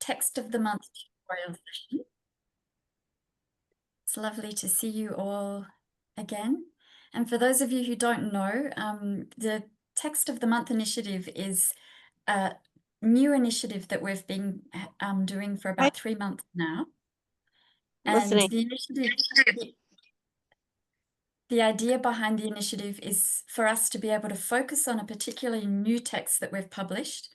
Text of the Month tutorial session. It's lovely to see you all again. And for those of you who don't know, the Text of the Month initiative is a new initiative that we've been doing for about 3 months now. And the initiative, the idea behind the initiative is for us to be able to focus on a particularly new text that we've published.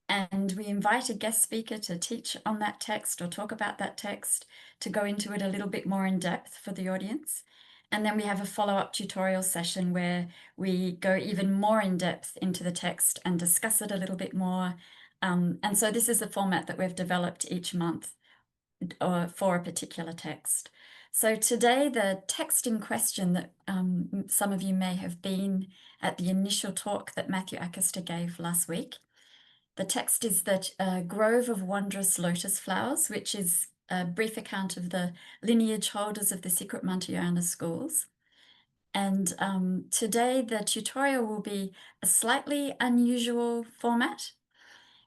And we invite a guest speaker to teach on that text or talk about that text, to go into it a little bit more in depth for the audience. And then we have a follow-up tutorial session where we go even more in depth into the text and discuss it a little bit more. And so this is the format that we've developed each month for a particular text. So today, the text in question that some of you may have been at the initial talk that Matthew Akester gave last week. The text is that Grove of Wondrous Lotus Flowers, which is a brief account of the lineage holders of the Secret Mantrayāna Schools. And today the tutorial will be a slightly unusual format.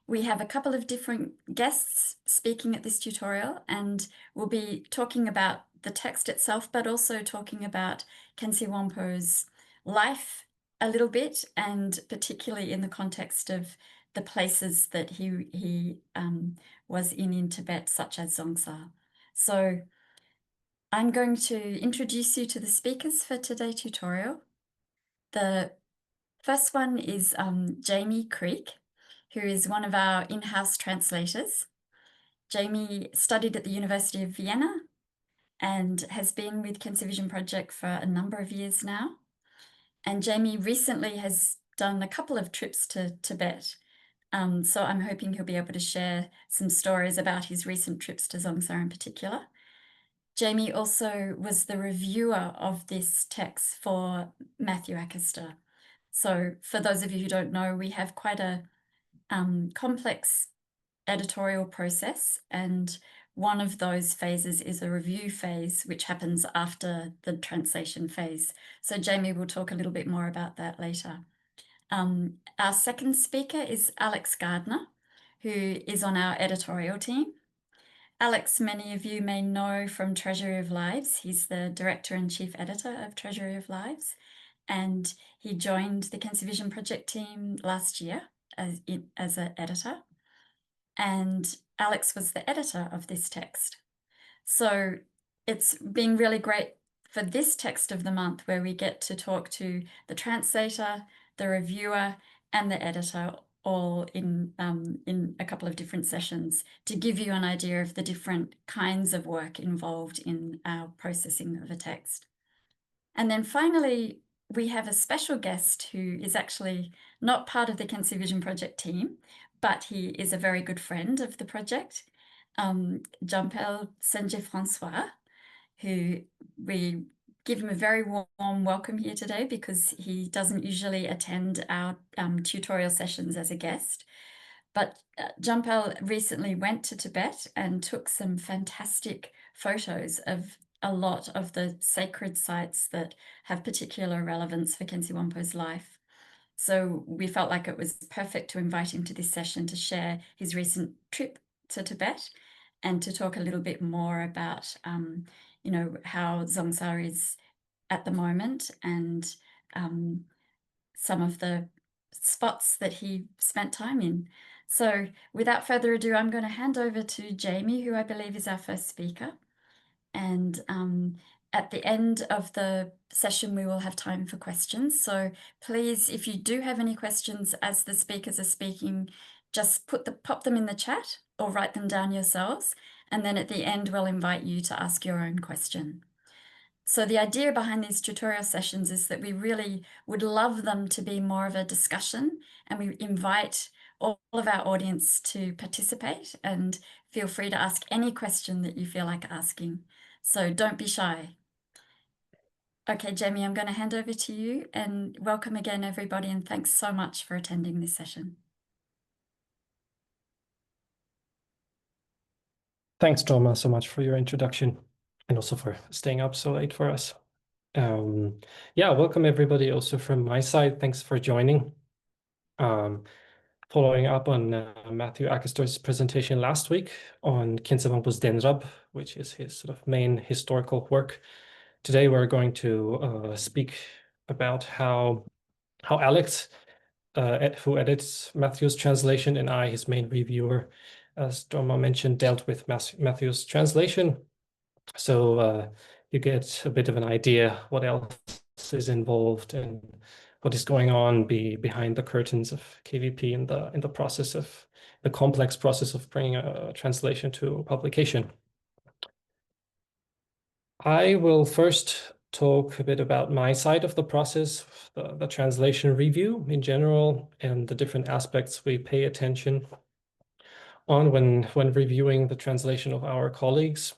We have a couple of different guests speaking at this tutorial, and we'll be talking about the text itself, but also talking about Khyentse Wangpo's life a little bit, and particularly in the context of the places that he was in Tibet, such as Dzongsar. So I'm going to introduce you to the speakers for today's tutorial. The first one is Jamie Creek, who is one of our in-house translators. Jamie studied at the University of Vienna and has been with Khyentse Vision Project for a number of years now. And Jamie recently has done a couple of trips to Tibet. So I'm hoping he'll be able to share some stories about his recent trips to Dzongsar in particular. Jamie also was the reviewer of this text for Matthew Akester. So for those of you who don't know, we have quite a complex editorial process, and one of those phases is a review phase, which happens after the translation phase. So Jamie will talk a little bit more about that later. Our second speaker is Alex Gardner, who is on our editorial team. Alex, many of you may know from Treasury of Lives. He's the director and chief editor of Treasury of Lives, and he joined the Khyentse Vision Project team last year as an editor. And Alex was the editor of this text. So it's been really great for this text of the month, where we get to talk to the translator, the reviewer, and the editor, all in a couple of different sessions, to give you an idea of the different kinds of work involved in our processing of a text. And then finally, we have a special guest who is actually not part of the Khyentse Vision Project team, but he is a very good friend of the project, Jampal Senge François, who we give him a very warm welcome here today, because he doesn't usually attend our tutorial sessions as a guest. But Jampal recently went to Tibet and took some fantastic photos of a lot of the sacred sites that have particular relevance for Khyentse Wangpo's life. So we felt like it was perfect to invite him to this session to share his recent trip to Tibet and to talk a little bit more about you know, how Dzongsar is at the moment, and some of the spots that he spent time in. So without further ado, I'm going to hand over to Jamie, who I believe is our first speaker. And at the end of the session, we will have time for questions. So please, if you do have any questions as the speakers are speaking, just pop them in the chat or write them down yourselves. And then at the end, we'll invite you to ask your own question. So the idea behind these tutorial sessions is that we really would love them to be more of a discussion, and we invite all of our audience to participate, and feel free to ask any question that you feel like asking. So don't be shy. Okay, Jamie, I'm going to hand over to you, and welcome again, everybody, and thanks so much for attending this session. Thanks, Doma, so much for your introduction, and also for staying up so late for us. Yeah, welcome everybody also from my side. Thanks for joining. For following up on Matthew Akester's presentation last week on Khyentse Wangpo's Denrab, which is his sort of main historical work. Today we're going to speak about how Alex, who edits Matthew's translation, and I, his main reviewer, as Dharma mentioned, dealt with Matthew's translation. So you get a bit of an idea what else is involved and what is going on behind the curtains of KVP in the process of the complex process of bringing a translation to publication. I will first talk a bit about my side of the process, the translation review in general, and the different aspects we pay attention on when reviewing the translation of our colleagues.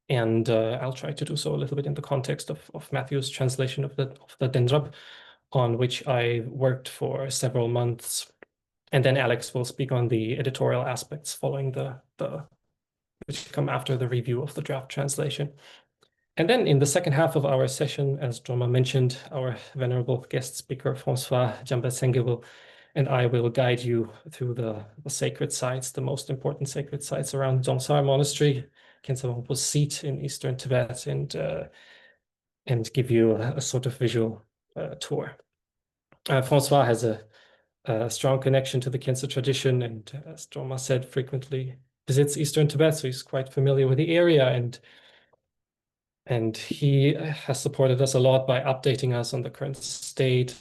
And I'll try to do so a little bit in the context of Matthew's translation of the Denrab, on which I worked for several months. And then Alex will speak on the editorial aspects following the which come after the review of the draft translation. And then in the second half of our session, as Dharma mentioned, our venerable guest speaker, François Jampal Senge, and I will guide you through the sacred sites, the most important sacred sites around Dzongsar Monastery, Khyentse Wangpo's seat in eastern Tibet, and give you a sort of visual tour. François has a strong connection to the Khyentse tradition, and as Dharma said, frequently visits eastern Tibet, so he's quite familiar with the area, and he has supported us a lot by updating us on the current state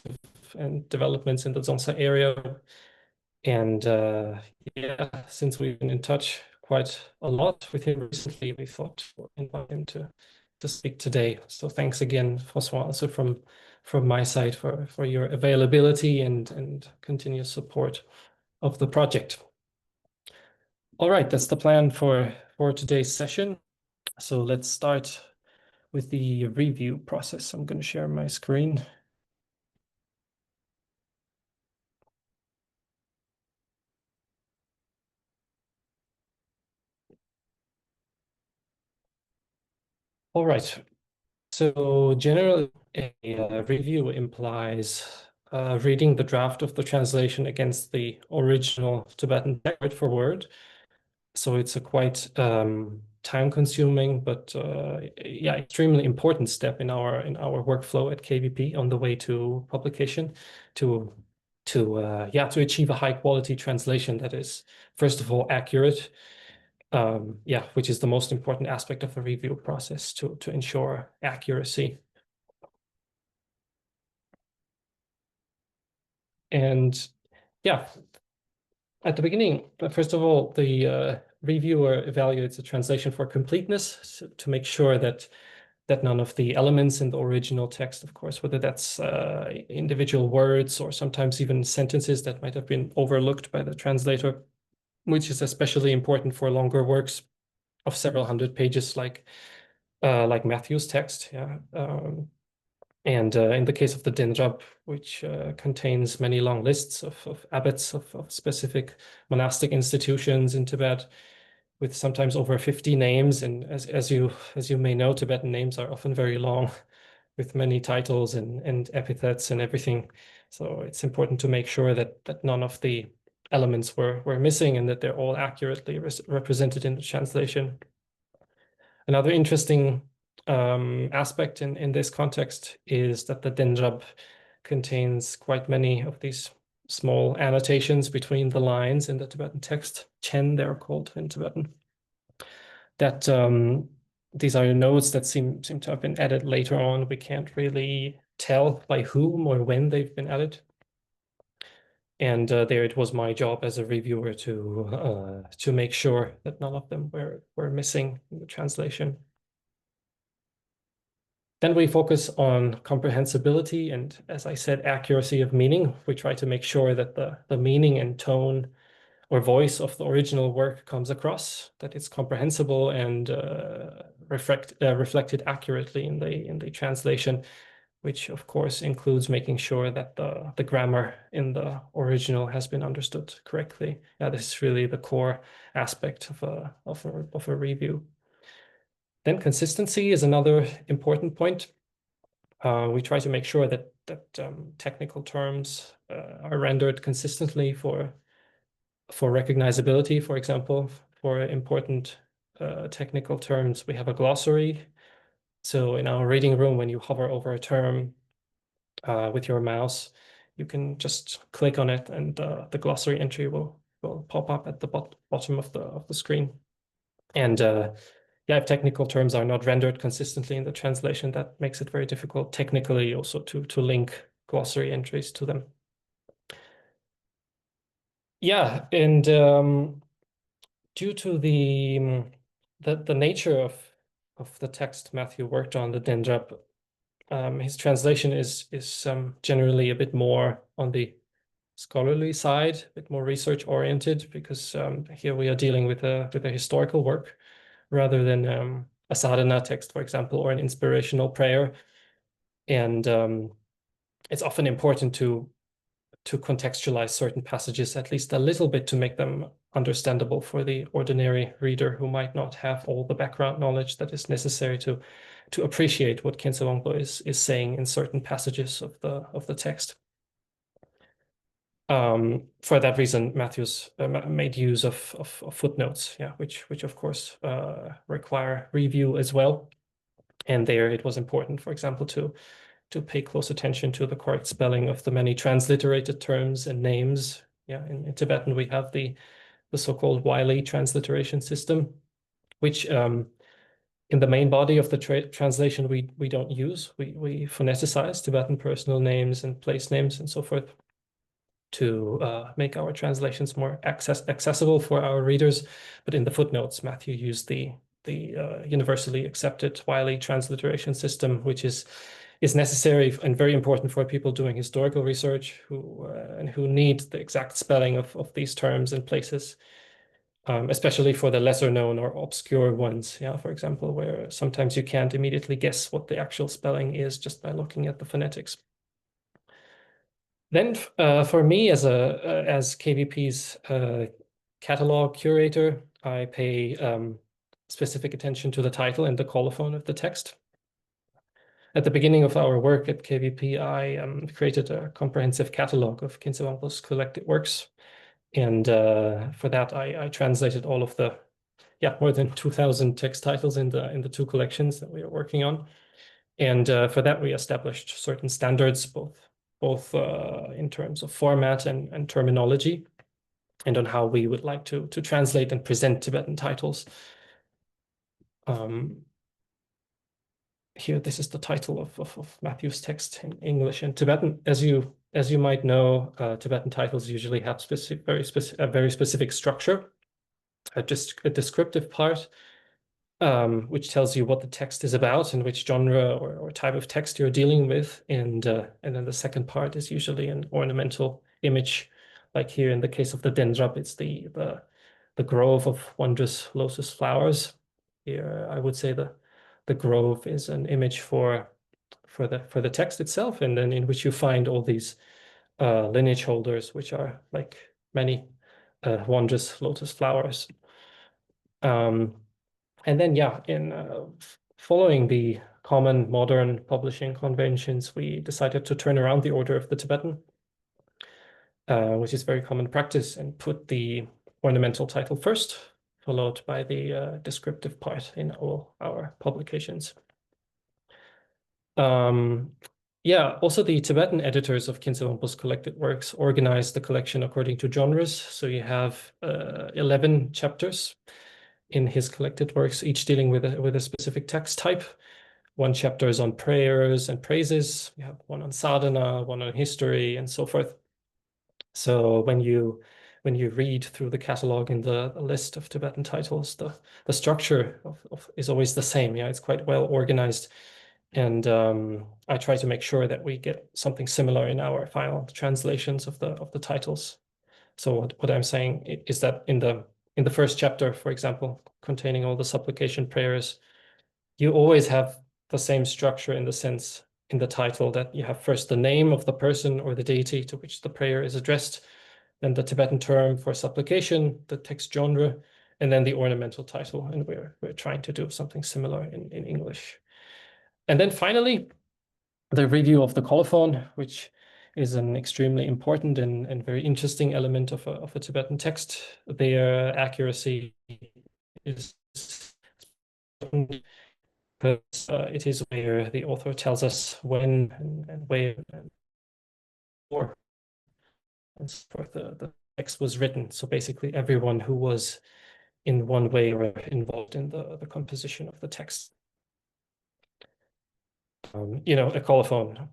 and developments in the Dzongsar area. And yeah, since we've been in touch quite a lot with him recently, we thought we'll invite him to speak today. So thanks again, François, also from my side for your availability and continuous support of the project. All right, that's the plan for today's session. So let's start with the review process. I'm going to share my screen. All right. So generally, a review implies reading the draft of the translation against the original Tibetan text word for word. So it's a quite time-consuming, but yeah, extremely important step in our workflow at KVP on the way to publication, to achieve a high-quality translation that is, first of all, accurate. Yeah, which is the most important aspect of the review process to ensure accuracy. And yeah, at the beginning, first of all, the reviewer evaluates the translation for completeness to make sure that none of the elements in the original text, of course, whether that's individual words or sometimes even sentences that might have been overlooked by the translator, which is especially important for longer works of several hundred pages, like Matthew's text. Yeah. And in the case of the Denrab, which contains many long lists of abbots of specific monastic institutions in Tibet, with sometimes over 50 names. And as you may know, Tibetan names are often very long, with many titles and epithets and everything. So it's important to make sure that none of the elements were missing and that they're all accurately represented in the translation. Another interesting aspect in this context is that the Denrab contains quite many of these small annotations between the lines in the Tibetan text. Chen, they're called in Tibetan. That these are notes that seem to have been added later on. We can't really tell by whom or when they've been added. And there it was my job as a reviewer to make sure that none of them were missing in the translation. Then we focus on comprehensibility and, as I said, accuracy of meaning. We try to make sure that the meaning and tone or voice of the original work comes across, that it's comprehensible and reflected accurately in the translation, which of course includes making sure that the grammar in the original has been understood correctly. Yeah, this is really the core aspect of a review. Then consistency is another important point. We try to make sure that technical terms are rendered consistently for recognizability, for example. For important technical terms, we have a glossary. So in our reading room, when you hover over a term with your mouse, you can just click on it, and the glossary entry will pop up at the bottom of the screen. And yeah, if technical terms are not rendered consistently in the translation, that makes it very difficult technically also to link glossary entries to them. Yeah, and due to the nature of the text Matthew worked on, the Dendrop, his translation is generally a bit more on the scholarly side, a bit more research oriented, because here we are dealing with a historical work rather than a sadhana text, for example, or an inspirational prayer. And it's often important to contextualize certain passages at least a little bit to make them understandable for the ordinary reader who might not have all the background knowledge that is necessary to appreciate what Khyentse Wangpo is saying in certain passages of the text. For that reason, Matthew's made use of footnotes, yeah, which of course require review as well. And there it was important, for example, to pay close attention to the correct spelling of the many transliterated terms and names. Yeah, in Tibetan we have the so-called Wiley transliteration system, which in the main body of the translation we don't use. We phoneticize Tibetan personal names and place names and so forth to make our translations more accessible for our readers. But in the footnotes, Matthew used the universally accepted Wiley transliteration system, which is necessary and very important for people doing historical research who need the exact spelling of these terms and places, especially for the lesser known or obscure ones. Yeah, for example, where sometimes you can't immediately guess what the actual spelling is just by looking at the phonetics. Then for me as KVP's catalog curator, I pay specific attention to the title and the colophon of the text. At the beginning of our work at KVP, I created a comprehensive catalog of Khyentse Wangpo's collected works. And for that, I translated all of the more than 2,000 text titles in the two collections that we are working on. And for that, we established certain standards, both in terms of format and terminology, and on how we would like to translate and present Tibetan titles. Here, this is the title of Matthew's text in English and Tibetan. As you might know, Tibetan titles usually have a very specific structure, a descriptive part, which tells you what the text is about and which genre or type of text you're dealing with, and then the second part is usually an ornamental image, like here in the case of the Dendrop, it's the grove of wondrous lotus flowers. Here, I would say the grove is an image for the text itself, and then in which you find all these lineage holders, which are like many wondrous lotus flowers. And then, in following the common modern publishing conventions, we decided to turn around the order of the Tibetan, which is very common practice, and put the ornamental title first, followed by the descriptive part in all our publications. Also the Tibetan editors of Khyentse Wangpo's collected works organized the collection according to genres. So you have 11 chapters in his collected works, each dealing with a specific text type. One chapter is on prayers and praises. You have one on sadhana, one on history, and so forth. So when you read through the catalog in the list of Tibetan titles, the structure is always the same. Yeah, it's quite well organized. And I try to make sure that we get something similar in our final translations of the titles. So what I'm saying is that in the first chapter, for example, containing all the supplication prayers, you always have the same structure in the sense in the title that you have first the name of the person or the deity to which the prayer is addressed, then the Tibetan term for supplication, the text genre, and then the ornamental title. And we're trying to do something similar in English. And then finally, the review of the colophon, which is an extremely important and very interesting element of a Tibetan text. Their accuracy is because it is where the author tells us when and where and or and so forth the text was written. So basically everyone who was in one way or involved in the composition of the text. A colophon,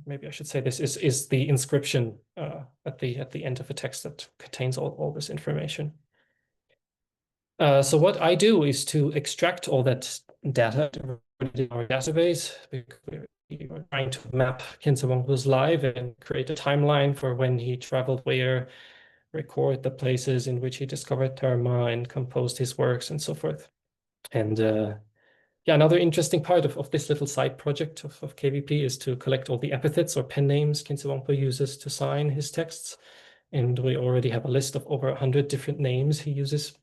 maybe I should say this, is the inscription at the end of a text that contains all this information. So what I do is to extract all that data in our database. We're trying to map Khyentse Wangpo's life and create a timeline for when he traveled where, record the places in which he discovered Dharma and composed his works and so forth. And another interesting part of this little side project of KVP is to collect all the epithets or pen names Khyentse Wangpo uses to sign his texts. And we already have a list of over 100 different names he uses.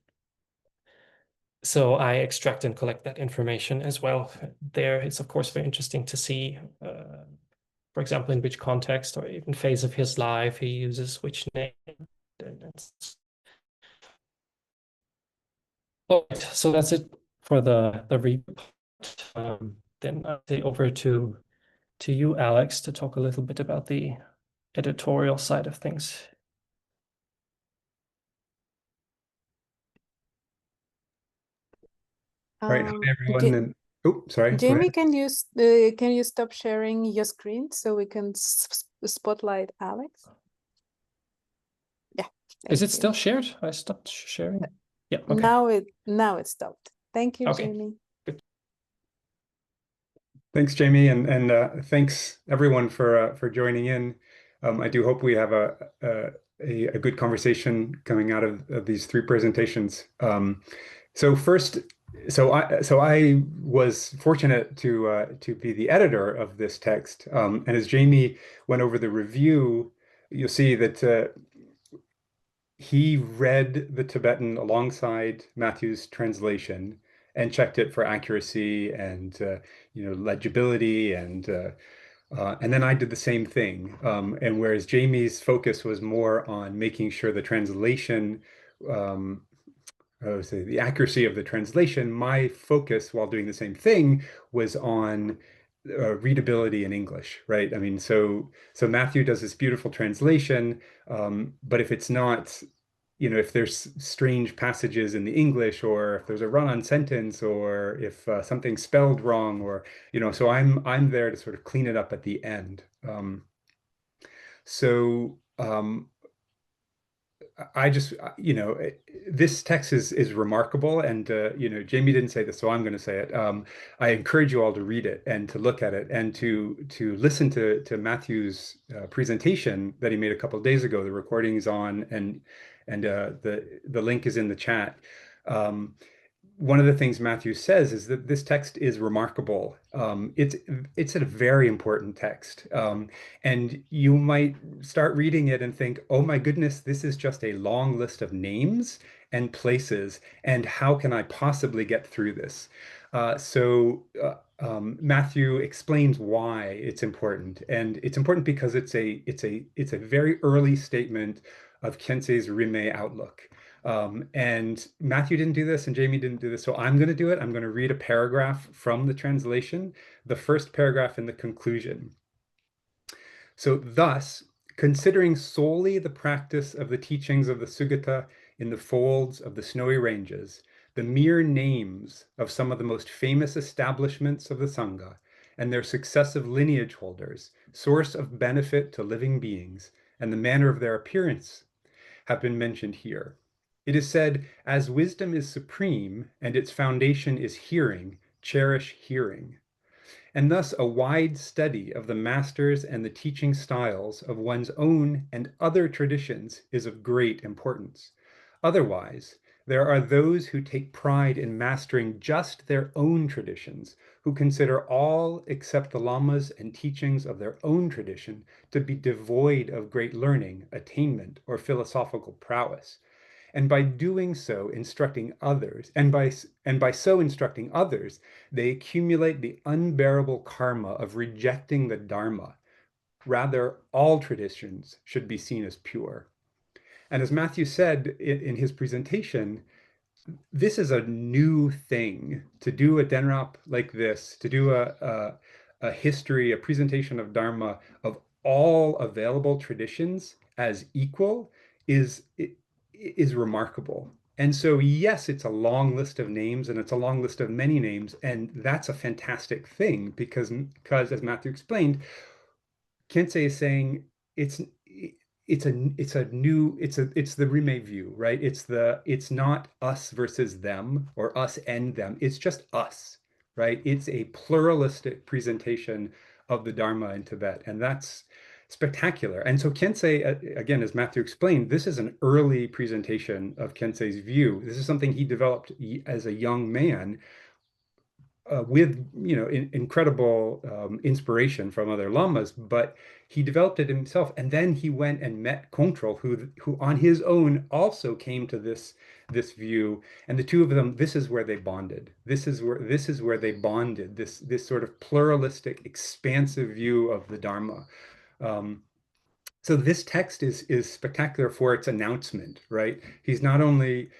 So I extract and collect that information as well. There, it's of course very interesting to see, for example, in which context or even phase of his life he uses which name. All right, so that's it for the review. Then I'll say over to you, Alex, to talk a little bit about the editorial side of things. All right, hi everyone. And sorry. Jamie, can you stop sharing your screen so we can spotlight Alex? Yeah. Is it still shared? I stopped sharing. Yeah. Okay. Now it stopped. Thank you, okay. Jamie. Good. Thanks, Jamie, and thanks everyone for joining in. I do hope we have a good conversation coming out of these three presentations. So first. So I was fortunate to be the editor of this text, and as Jamie went over the review, you'll see that he read the Tibetan alongside Matthew's translation and checked it for accuracy and legibility, and then I did the same thing. And whereas Jamie's focus was more on making sure the translation. The accuracy of the translation, my focus while doing the same thing was on readability in English, right? I mean, so Matthew does this beautiful translation, but if it's not, if there's strange passages in the English, or if there's a run-on sentence, or if something's spelled wrong, or so I'm there to sort of clean it up at the end. I just, this text is remarkable, and Jamie didn't say this, so I'm going to say it. I encourage you all to read it and to look at it and to listen to Matthew's presentation that he made a couple of days ago. The recording is on, and the link is in the chat. One of the things Matthew says is that this text is remarkable. It's a very important text. And you might start reading it and think, oh my goodness, this is just a long list of names and places, and how can I possibly get through this? Matthew explains why it's important. And it's important because it's a very early statement of Khyentse's Rinme outlook. And Matthew didn't do this and Jamie didn't do this, so I'm going to do it. I'm going to read a paragraph from the translation, the first paragraph in the conclusion. So thus, considering solely the practice of the teachings of the Sugata in the folds of the snowy ranges, the mere names of some of the most famous establishments of the Sangha and their successive lineage holders, source of benefit to living beings, and the manner of their appearance have been mentioned here. It is said, as wisdom is supreme and its foundation is hearing, cherish hearing. And thus a wide study of the masters and the teaching styles of one's own and other traditions is of great importance. Otherwise, there are those who take pride in mastering just their own traditions, who consider all except the lamas and teachings of their own tradition to be devoid of great learning, attainment, or philosophical prowess. And by doing so, instructing others, and by so instructing others, they accumulate the unbearable karma of rejecting the Dharma. Rather, all traditions should be seen as pure. And as Matthew said in his presentation, this is a new thing to do a Denrop like this, to do a history, a presentation of Dharma of all available traditions as equal is remarkable. And so, yes, it's a long list of names, and it's a long list of many names, and that's a fantastic thing because as Matthew explained, Khyentse is saying it's the Rime view, right? It's not us versus them or us and them. It's just us, right? It's a pluralistic presentation of the Dharma in Tibet, and that's spectacular. And so Khyentse, again, as Matthew explained, this is an early presentation of Khyentse's view. This is something he developed as a young man, with incredible inspiration from other lamas, but he developed it himself. And then he went and met Kongtrul, who on his own also came to this view. And the two of them, this is where they bonded. This is where they bonded. This sort of pluralistic, expansive view of the Dharma. So this text is spectacular for its announcement, right? He's not only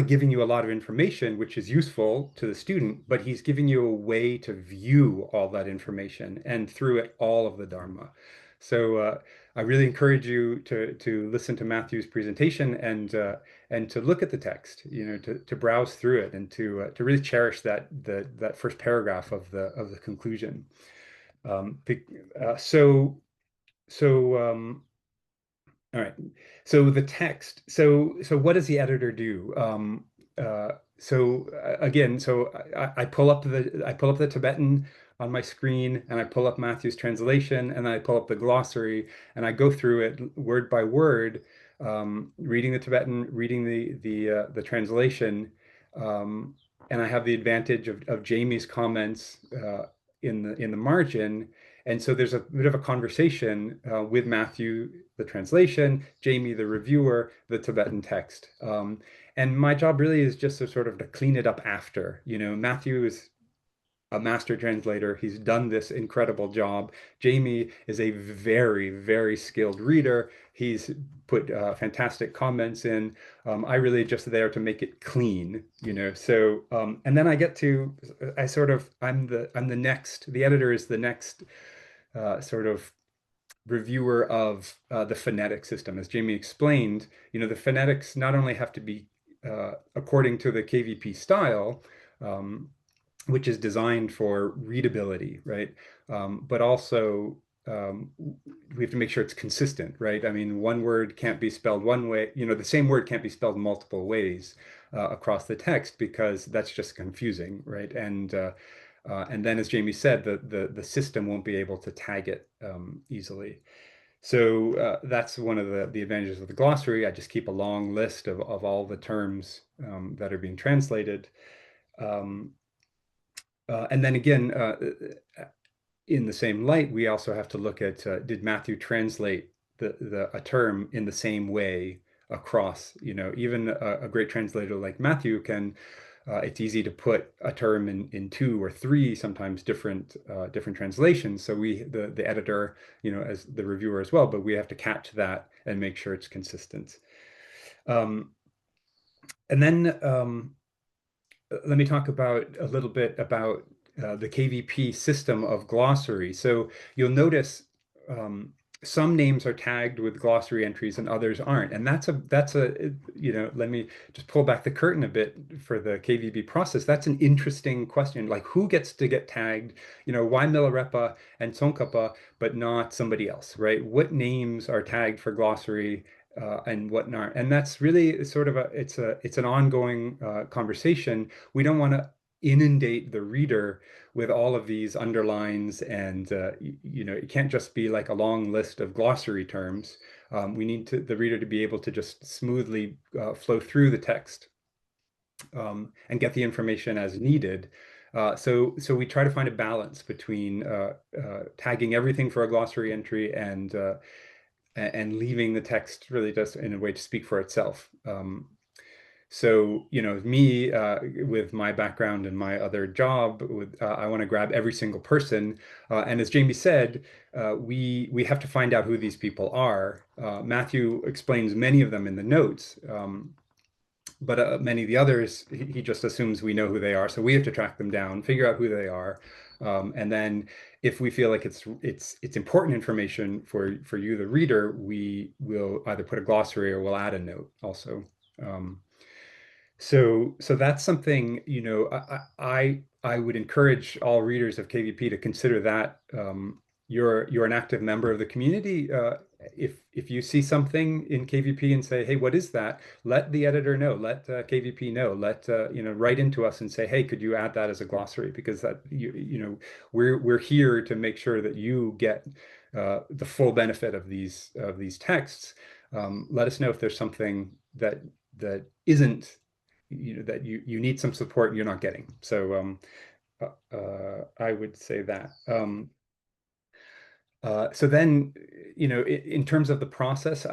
giving you a lot of information, which is useful to the student, but he's giving you a way to view all that information and through it all of the Dharma. So I really encourage you to listen to Matthew's presentation and to look at the text, to browse through it and to really cherish that first paragraph of the conclusion. All right. So the text. So what does the editor do? Again, I pull up the Tibetan on my screen, and I pull up Matthew's translation, and I pull up the glossary, and I go through it word by word, reading the Tibetan, reading the translation, and I have the advantage of Jamie's comments in the margin. And so there's a bit of a conversation with Matthew, the translation, Jamie, the reviewer, the Tibetan text. And my job really is just to sort of to clean it up after. Matthew is a master translator. He's done this incredible job. Jamie is a very, very skilled reader. He's put fantastic comments in. I really just there to make it clean, So, and then I get to, I'm the next, the editor is the next sort of reviewer of the phonetic system. As Jamie explained, the phonetics not only have to be according to the KVP style, which is designed for readability, right? But also we have to make sure it's consistent, right? I mean, one word can't be spelled one way, the same word can't be spelled multiple ways across the text, because that's just confusing, right? And then, as Jamie said, the system won't be able to tag it easily. So that's one of the advantages of the glossary. I just keep a long list of all the terms that are being translated. And then again, in the same light, we also have to look at, did Matthew translate a term in the same way across, even a great translator like Matthew can, it's easy to put a term in 2 or 3, sometimes different translations. So the editor, as the reviewer as well, but we have to catch that and make sure it's consistent. And then let me talk a little bit about the KVP system of glossary. So you'll notice some names are tagged with glossary entries and others aren't. And that's a let me just pull back the curtain a bit for the KVP process. That's an interesting question. Like, who gets to get tagged? Why Milarepa and Tsongkhapa, but not somebody else, right? What names are tagged for glossary and whatnot? And that's really sort of it's an ongoing conversation. We don't want to inundate the reader with all of these underlines, and it can't just be like a long list of glossary terms. We need the reader to be able to just smoothly flow through the text and get the information as needed. So we try to find a balance between tagging everything for a glossary entry and leaving the text really just in a way to speak for itself. So, you know, me, with my background and my other job, I want to grab every single person. And as Jamie said, we have to find out who these people are. Matthew explains many of them in the notes, but many of the others, he just assumes we know who they are. So we have to track them down, figure out who they are. And then if we feel like it's important information for you, the reader, we will either put a glossary or we'll add a note also. So that's something, you know, I would encourage all readers of KVP to consider that. You're an active member of the community. If you see something in KVP and say, hey, what is that? Let the editor know, let KVP know, let you know, write into us and say, hey, could you add that as a glossary? Because that you know, we're here to make sure that you get the full benefit of these texts. Let us know if there's something that isn't, you know, that you need some support and you're not getting. So I would say that. So then, you know, in terms of the process,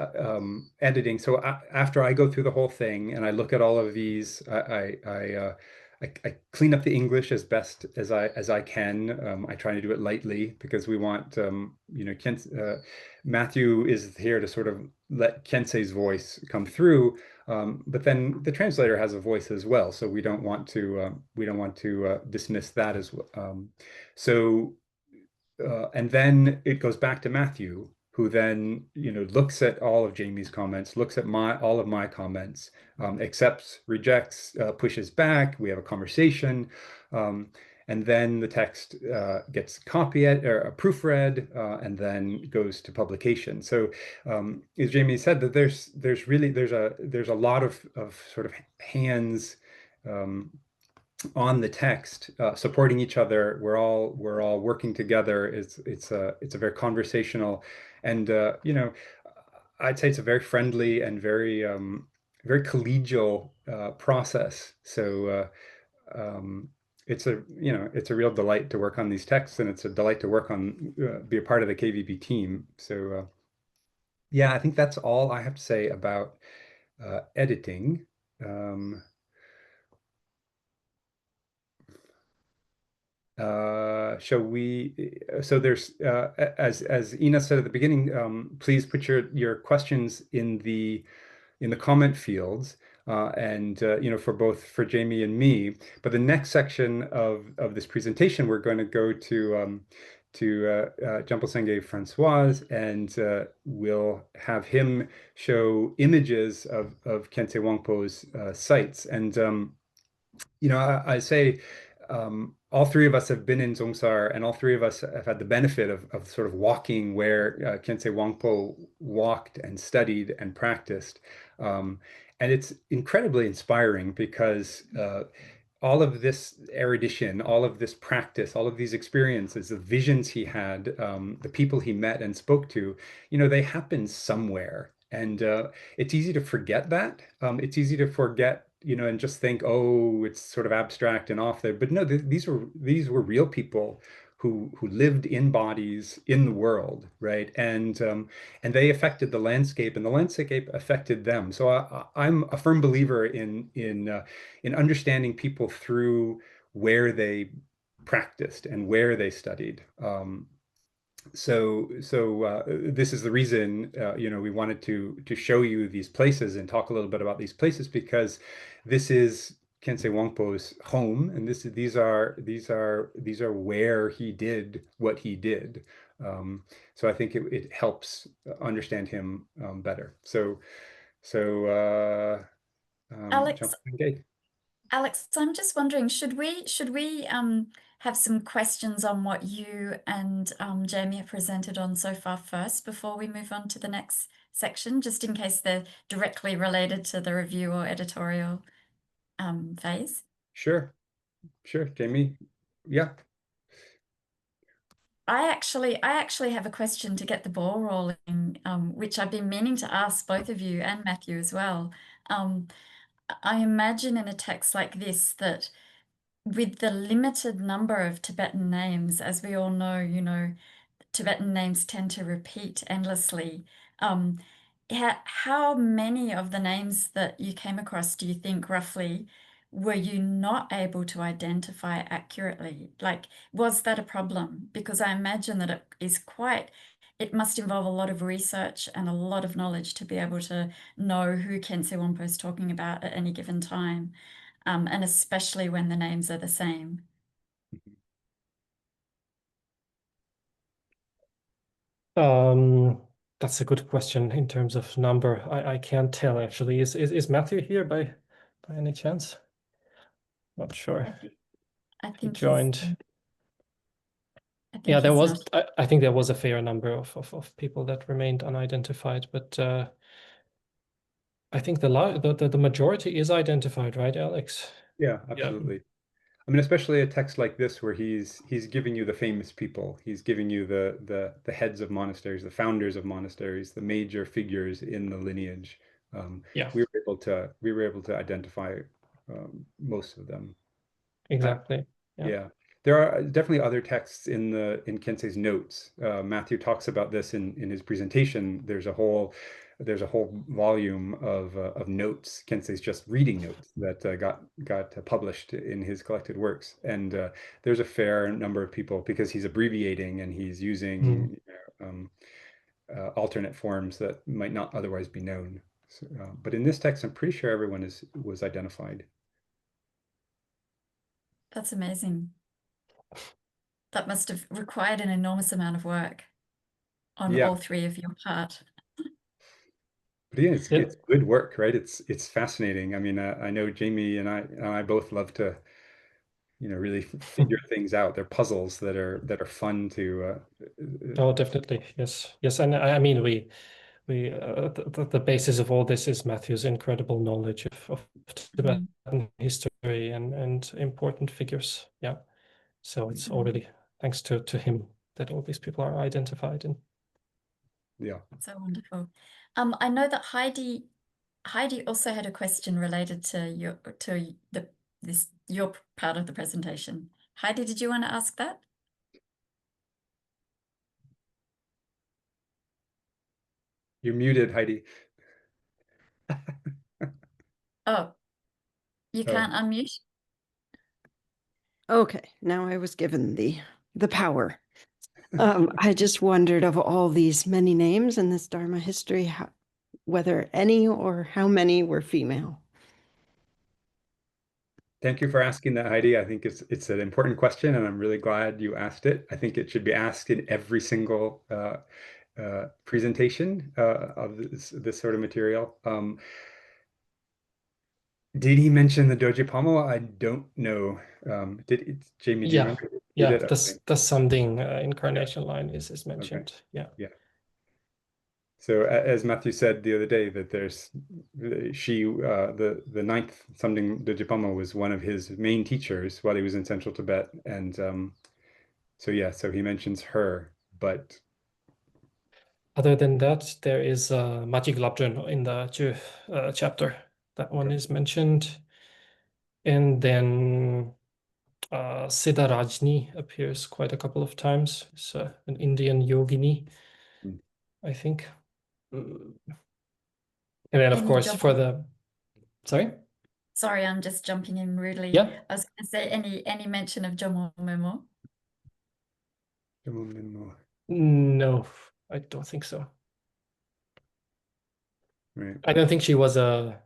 editing, so after I go through the whole thing and I look at all of these, I clean up the English as best as I can. I try to do it lightly because we want, you know, Matthew is here to sort of let Khyentse's voice come through, but then the translator has a voice as well, so we don't want to dismiss that as well. And then it goes back to Matthew, who then, you know, looks at all of Jamie's comments, looks at all of my comments, accepts, rejects, pushes back. We have a conversation, and then the text gets copied or proofread, and then goes to publication. So, as Jamie said, that there's a lot of sort of hands on the text, supporting each other. We're all working together. It's a very conversational, and you know, I'd say it's a very friendly and very collegial process. So it's a real delight to work on these texts, and it's a delight to work on, be a part of the KVP team. So yeah, I think that's all I have to say about editing. So there's, as Ina said at the beginning, please put your questions in the comment fields, and you know, for Jamie and me. But the next section of this presentation, we're going to go to Jampal Senge François, and we'll have him show images of Khyentse Wangpo's sites. And you know, I say, all three of us have been in Dzongsar, and all three of us have had the benefit of sort of walking where Khyentse Wangpo walked and studied and practiced. And it's incredibly inspiring because all of this erudition, all of this practice, all of these experiences, the visions he had, the people he met and spoke to, you know, they happened somewhere. And it's easy to forget that. It's easy to forget, you know, and just think, oh, it's sort of abstract and off there. But no, these were real people who lived in bodies in the world, right? And they affected the landscape, and the landscape affected them. So I'm a firm believer in understanding people through where they practiced and where they studied. So this is the reason, you know, we wanted to show you these places and talk a little bit about these places, because this is Khyentse Wangpo's home, and these are where he did what he did. So I think it helps understand him better. So Alex, I'm just wondering, should we have some questions on what you and Jamie have presented on so far first before we move on to the next section, just in case they're directly related to the review or editorial phase? Sure, Jamie. Yeah. I actually have a question to get the ball rolling, which I've been meaning to ask both of you and Matthew as well. I imagine in a text like this that with the limited number of Tibetan names, as we all know, you know, Tibetan names tend to repeat endlessly. how many of the names that you came across do you think roughly were you not able to identify accurately? Like, was that a problem? Because I imagine that it must involve a lot of research and a lot of knowledge to be able to know who Khyentse Wangpo is talking about at any given time, and especially when the names are the same. That's a good question in terms of number. I can't tell actually. Is Matthew here by any chance? Not sure. I He think joined. yeah, there was. I think there was a fair number of people that remained unidentified, but I think the majority is identified, right, Alex? Yeah, absolutely. I mean, especially a text like this where he's giving you the famous people. He's giving you the heads of monasteries, the founders of monasteries, the major figures in the lineage. We were able to identify most of them. Exactly. Yeah. There are definitely other texts in Khyentse's notes. Matthew talks about this in his presentation. There's a whole volume of notes. Khyentse's just reading notes that got published in his collected works. And there's a fair number of people, because he's abbreviating and he's using alternate forms that might not otherwise be known. So, but in this text, I'm pretty sure everyone was identified. That's amazing. That must have required an enormous amount of work on all three of your part. But yeah, it's good work, right? It's fascinating. I mean, I know Jamie and I both love to, really figure things out. They're puzzles that are fun to. Oh, definitely, yes, and I mean the basis of all this is Matthew's incredible knowledge of Tibetan history and important figures. Yeah, so it's already thanks to him that all these people are identified. And yeah, so wonderful. I know that Heidi also had a question related to your part of the presentation. Heidi, did you want to ask that? you're muted, Heidi. Oh, you can't unmute? Okay, now I was given the power. I just wondered, of all these many names in this Dharma history, whether any or how many were female. Thank you for asking that, Heidi. I think it's an important question, and I'm really glad you asked it. I think it should be asked in every single presentation of this sort of material. Did he mention the Doji Pommel? I don't know. Jamie, do you remember? The something incarnation line is mentioned. Okay. Yeah. So as Matthew said the other day, that there's the ninth something Doji Pommel was one of his main teachers while he was in central Tibet, and so he mentions her, but other than that, there is Maji Glabdren in the Ju chapter. That one is mentioned. And then Siddha Rajni appears quite a couple of times. It's an Indian yogini, I think. And then, of course, Sorry? Sorry, I'm just jumping in rudely. Yeah. I was going to say any mention of Jomo Memo? No, I don't think so. Right. I don't think she was a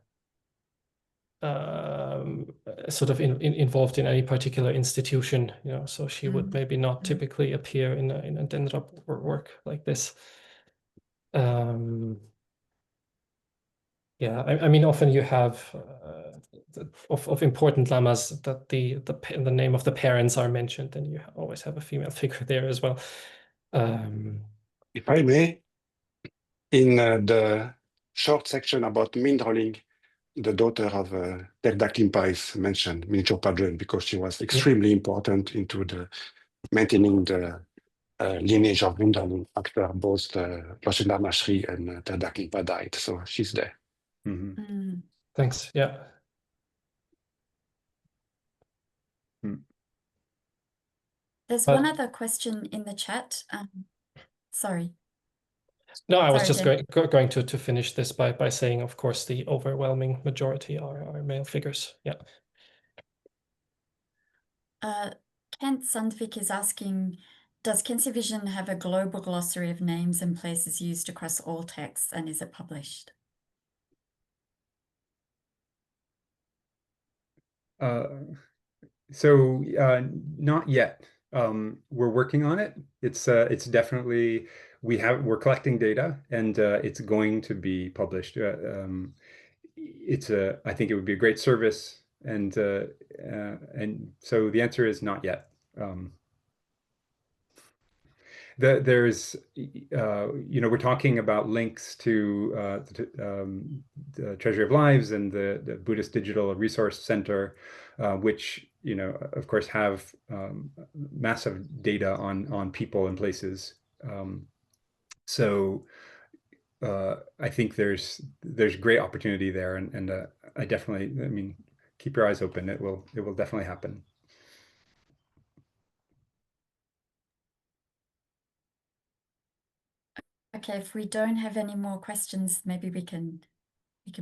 sort of involved in any particular institution, so she would maybe not typically appear in a Dendra work like this. Yeah, I mean, often you have of important lamas that the name of the parents are mentioned, and you always have a female figure there as well. If I may, in the short section about Mindroling, the daughter of Terda Klimpa is mentioned, Mincho Padren, because she was extremely important into the maintaining the lineage of Mindroling after both Loshin Dharma Shri and Terda Klimpa died. So she's there. Thanks. Yeah. There's one other question in the chat. Sorry. No, I was Sorry, just Jim. going to finish this by saying, of course, the overwhelming majority are male figures. Yeah. Kent Sandvik is asking, does Khyentse Vision have a global glossary of names and places used across all texts, and is it published? So not yet. We're working on it. It's definitely we're collecting data, and it's going to be published. I think it would be a great service, and so the answer is not yet. There's, we're talking about links to the Treasury of Lives and the Buddhist Digital Resource Center, which, of course, have massive data on people and places. So I think there's great opportunity there, and I mean, keep your eyes open. It will definitely happen. Okay, if we don't have any more questions, maybe we can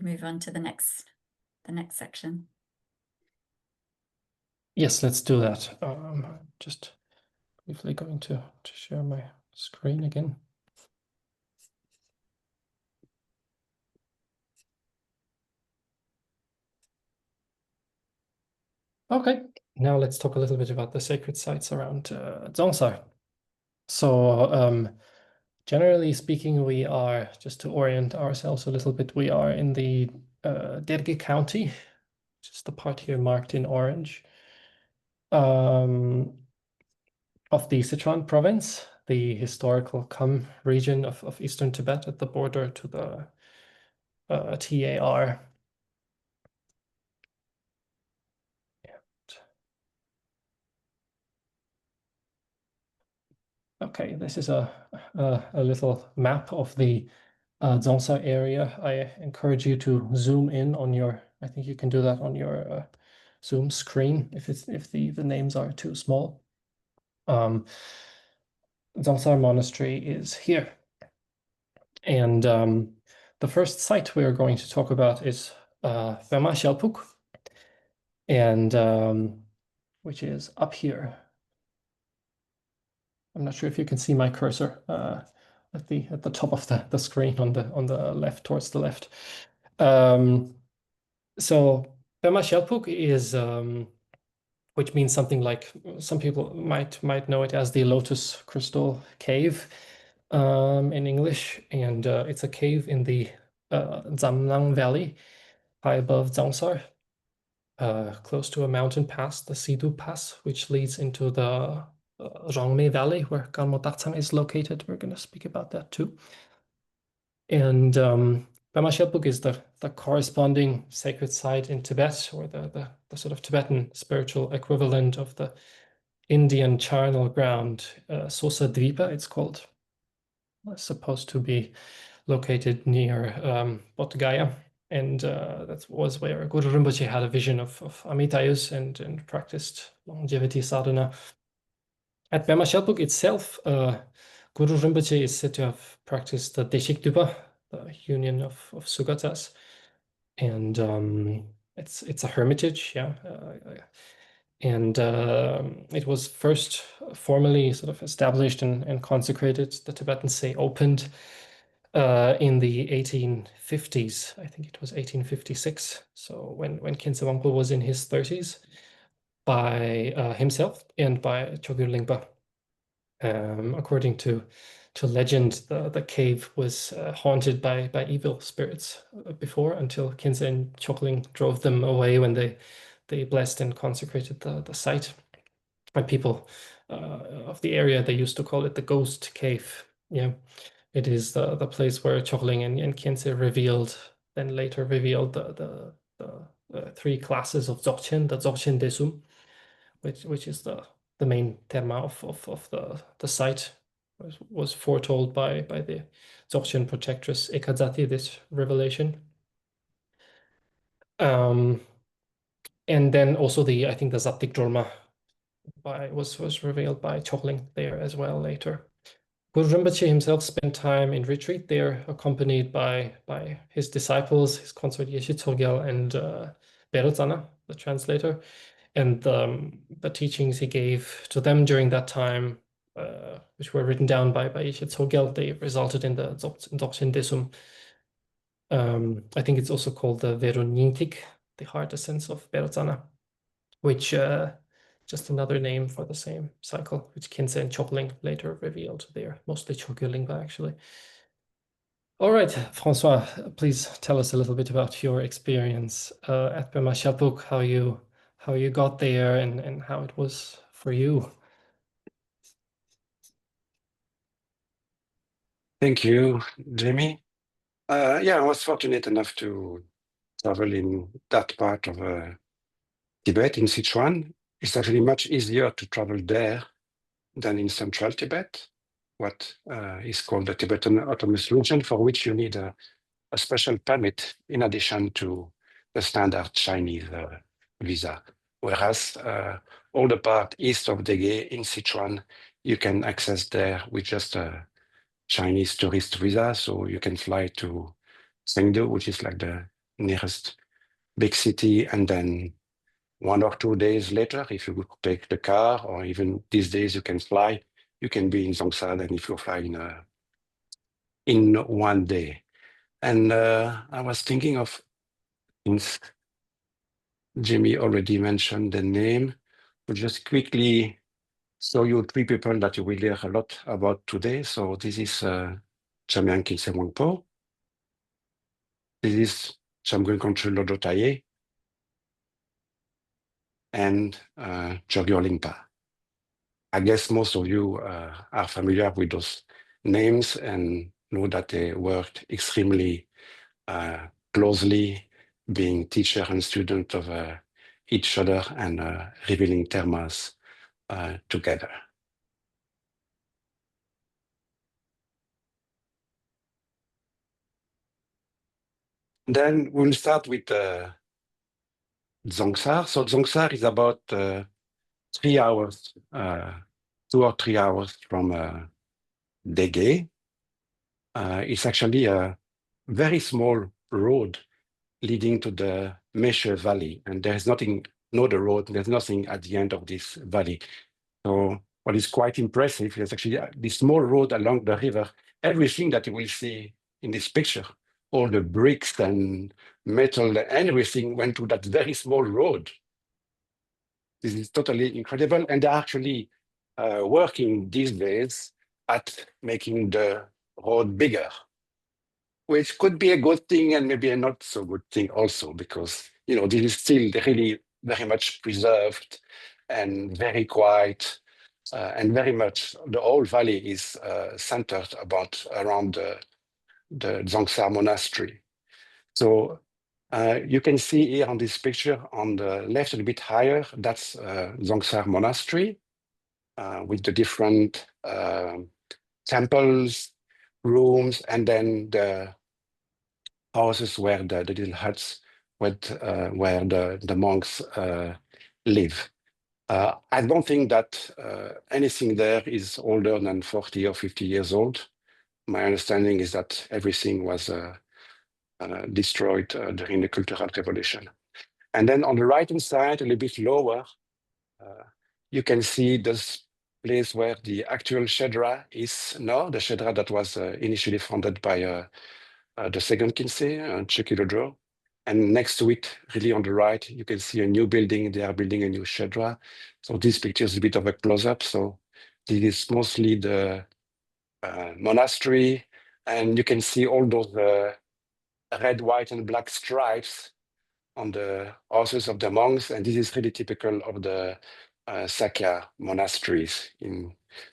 move on to the next section. Yes, let's do that. Just briefly going to share my screen again. Okay, now let's talk a little bit about the sacred sites around Dzongsar. So generally speaking, we are, just to orient ourselves a little bit, we are in the Derge County, which is the part here marked in orange, of the Sichuan province, the historical Kham region of eastern Tibet at the border to the TAR. Okay, this is a little map of the Dzongsar area. I encourage you to zoom in on your, I think you can do that on your Zoom screen if the names are too small. Dzongsar Monastery is here. And the first site we are going to talk about is Pema Shelpuk, and which is up here. I'm not sure if you can see my cursor at the top of the screen on the left, towards the left. So Pema Shelpuk is which means something like, some people might know it as the Lotus Crystal Cave in English, and it's a cave in the Jamyang Valley, high above Dzongsar, close to a mountain pass, the Sidu Pass, which leads into the Rongme Valley, where Ganmo Daktsang is located. We're going to speak about that too. And Pema Shelpuk is the corresponding sacred site in Tibet, or the sort of Tibetan spiritual equivalent of the Indian charnel ground, Sosa Dvipa, it's called. It's supposed to be located near Bodh Gaya. And that was where Guru Rinpoche had a vision of Amitayus and practiced longevity sadhana. At Pema Shelpuk itself, Guru Rinpoche is said to have practiced the Deshik Dupa, the union of Sugatas. And it's a hermitage, yeah. And it was first formally sort of established and consecrated. The Tibetans say opened in the 1850s. I think it was 1856. So when Khyentse Wangpo was in his 30s, by himself and by Chogyur Lingpa. According to legend, the cave was haunted by evil spirits before, until Khyentse and Chokling drove them away when they blessed and consecrated the site. And people of the area, they used to call it the ghost cave. Yeah, it is the place where Chokling and Khyentse later revealed the three classes of Dzogchen, the Dzogchen Desum, which is the main terma of the site, was foretold by the Dzogchen protectress Ekadzati, this revelation. And then also I think the Zaptik Drolma was revealed by Chokling there as well later. Guru Rinpoche himself spent time in retreat there, accompanied by his disciples, his consort Yeshe Tsogyal and Berotsana, the translator. And the teachings he gave to them during that time, which were written down by Yeshe Tsogyal, they resulted in the Dzogchen Desum. I think it's also called the Veroningtik, the heart essence of Berotsana, which just another name for the same cycle, which Khyentse and Chokling later revealed there, mostly Chogyolingpa actually. All right, François, please tell us a little bit about your experience at Pema Shalpuk, how you got there and how it was for you. Thank you, Jamie. Yeah, I was fortunate enough to travel in that part of Tibet, in Sichuan. It's actually much easier to travel there than in central Tibet, what is called the Tibetan Autonomous Region, for which you need a special permit in addition to the standard Chinese visa. Whereas all the part east of Dege in Sichuan, you can access there with just a Chinese tourist visa. So you can fly to Chengdu, which is like the nearest big city, and then 1 or 2 days later, if you would take the car, or even these days you can fly, you can be in Dzongsar, and if you fly in 1 day. And I was thinking of, since Jimmy already mentioned the name, we'll just quickly show you 3 people that you will hear a lot about today. So this is Jamyang Khyentse Wangpo. This is Chamgun Kongtrul Lodro Taye, and Chogyal Lingpa. I guess most of you are familiar with those names and know that they worked extremely closely, being teacher and student of each other and revealing termas together. Then we'll start with Dzongsar. So Dzongsar is about 3 hours, 2 or 3 hours from Dege. It's actually a very small road leading to the Meshe Valley, and there is nothing, no other road, there's nothing at the end of this valley. So what is quite impressive is actually this small road along the river. Everything that you will see in this picture, all the bricks and metal, everything went to that very small road. This is totally incredible, and they're actually working these days at making the road bigger, which could be a good thing and maybe a not so good thing also, because this is still really very much preserved and very quiet, and very much the whole valley is centered around the Dzongsar monastery. So you can see here on this picture on the left a bit higher, that's Dzongsar monastery with the different temples, rooms, and then the houses where the little huts where the monks live. I don't think that anything there is older than 40 or 50 years old. My understanding is that everything was destroyed during the Cultural Revolution. And then on the right-hand side, a little bit lower, you can see this place where the actual Shedra is now, the Shedra that was initially founded by the second Khyentse, Chökyi Lodro. And next to it, really on the right, you can see a new building. They are building a new Shedra. So this picture is a bit of a close-up. So this is mostly the monastery. And you can see all those red, white, and black stripes on the houses of the monks. And this is really typical of the Sakya monasteries.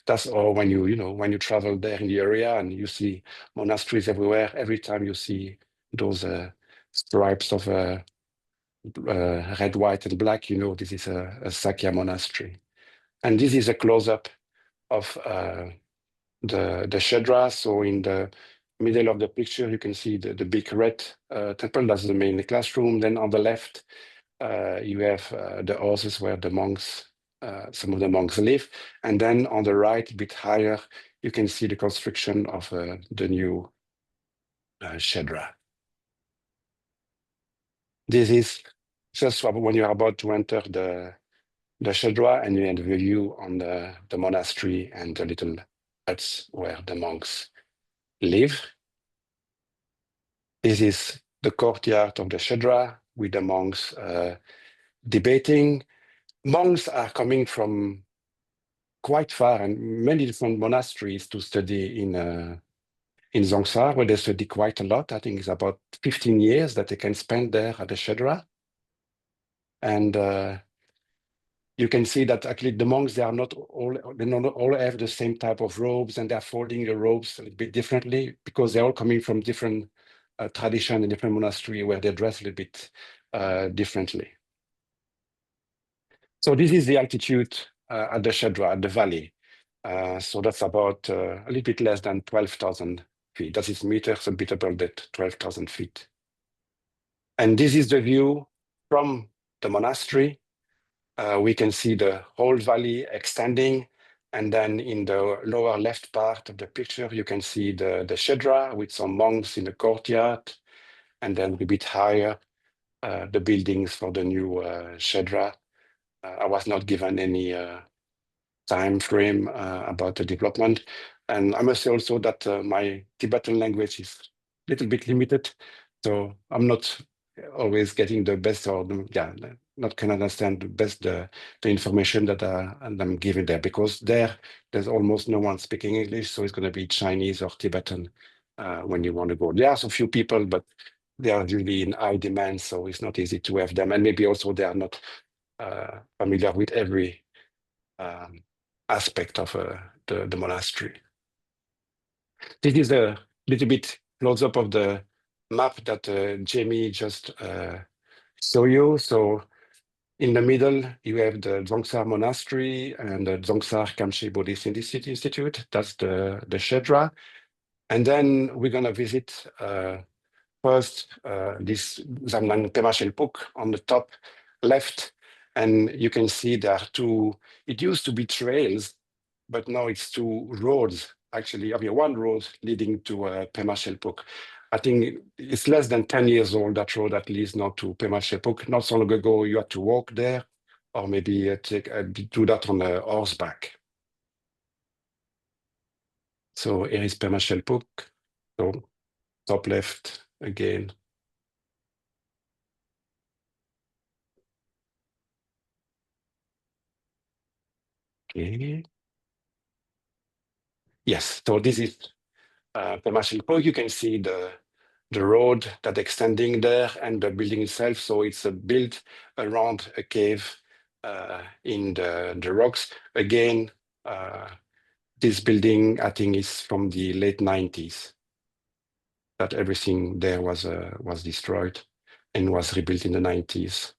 That's all when when you travel there in the area and you see monasteries everywhere. Every time you see those stripes of red, white, and black, this is a Sakya monastery. And this is a close-up of the Shedra. So in the middle of the picture, you can see the big red temple. That's the main classroom. Then on the left, you have the houses where the monks, some of the monks live. And then on the right, a bit higher, you can see the construction of the new Shedra. This is just when you are about to enter the Shedra, and you have a view on the monastery and the little huts where the monks live. This is the courtyard of the Shedra with the monks debating. Monks are coming from quite far and many different monasteries to study in Dzongsar, where they study quite a lot. I think it's about 15 years that they can spend there at the Shedra. And you can see that actually the monks, they don't all have the same type of robes, and they're folding the robes a little bit differently because they're all coming from different tradition and different monastery where they dress a little bit differently. So this is the altitude at the Shedra, at the valley. So that's about a little bit less than 12,000 feet. That is meters, a bit above that, 12,000 feet. And this is the view from the monastery. We can see the whole valley extending. And then in the lower left part of the picture, you can see the Shedra with some monks in the courtyard. And then a bit higher, the buildings for the new Shedra. I was not given any time frame about the development. And I must say also that my Tibetan language is a little bit limited. So I'm not always getting the best, or not can understand the best the information that I'm giving there, because there's almost no one speaking English. So it's going to be Chinese or Tibetan when you want to go. There are so few people, but they are really in high demand. So it's not easy to have them. And maybe also they are not familiar with every aspect of the monastery. This is a little bit close up of the map that Jamie just showed you. So in the middle, you have the Dzongsar Monastery and the Dzongsar Khyentse Buddhist Institute. That's the Shedra. And then we're going to visit first this Zamlang Pema Shelpuk on the top left. And you can see there are two, it used to be trails, but now it's two roads, actually. I mean, one road leading to Pema Shelpuk. I think it's less than 10 years old, that road that leads now to Pema Shelpuk. Not so long ago, you had to walk there, or maybe do that on a horseback. So here is Pema Shelpuk. So top left again. Okay. Yes, so this is Pema Shelpuk. You can see the road that extending there and the building itself. So it's built around a cave in the rocks. Again, this building, I think, is from the late 90s. That everything there was destroyed and was rebuilt in the 90s.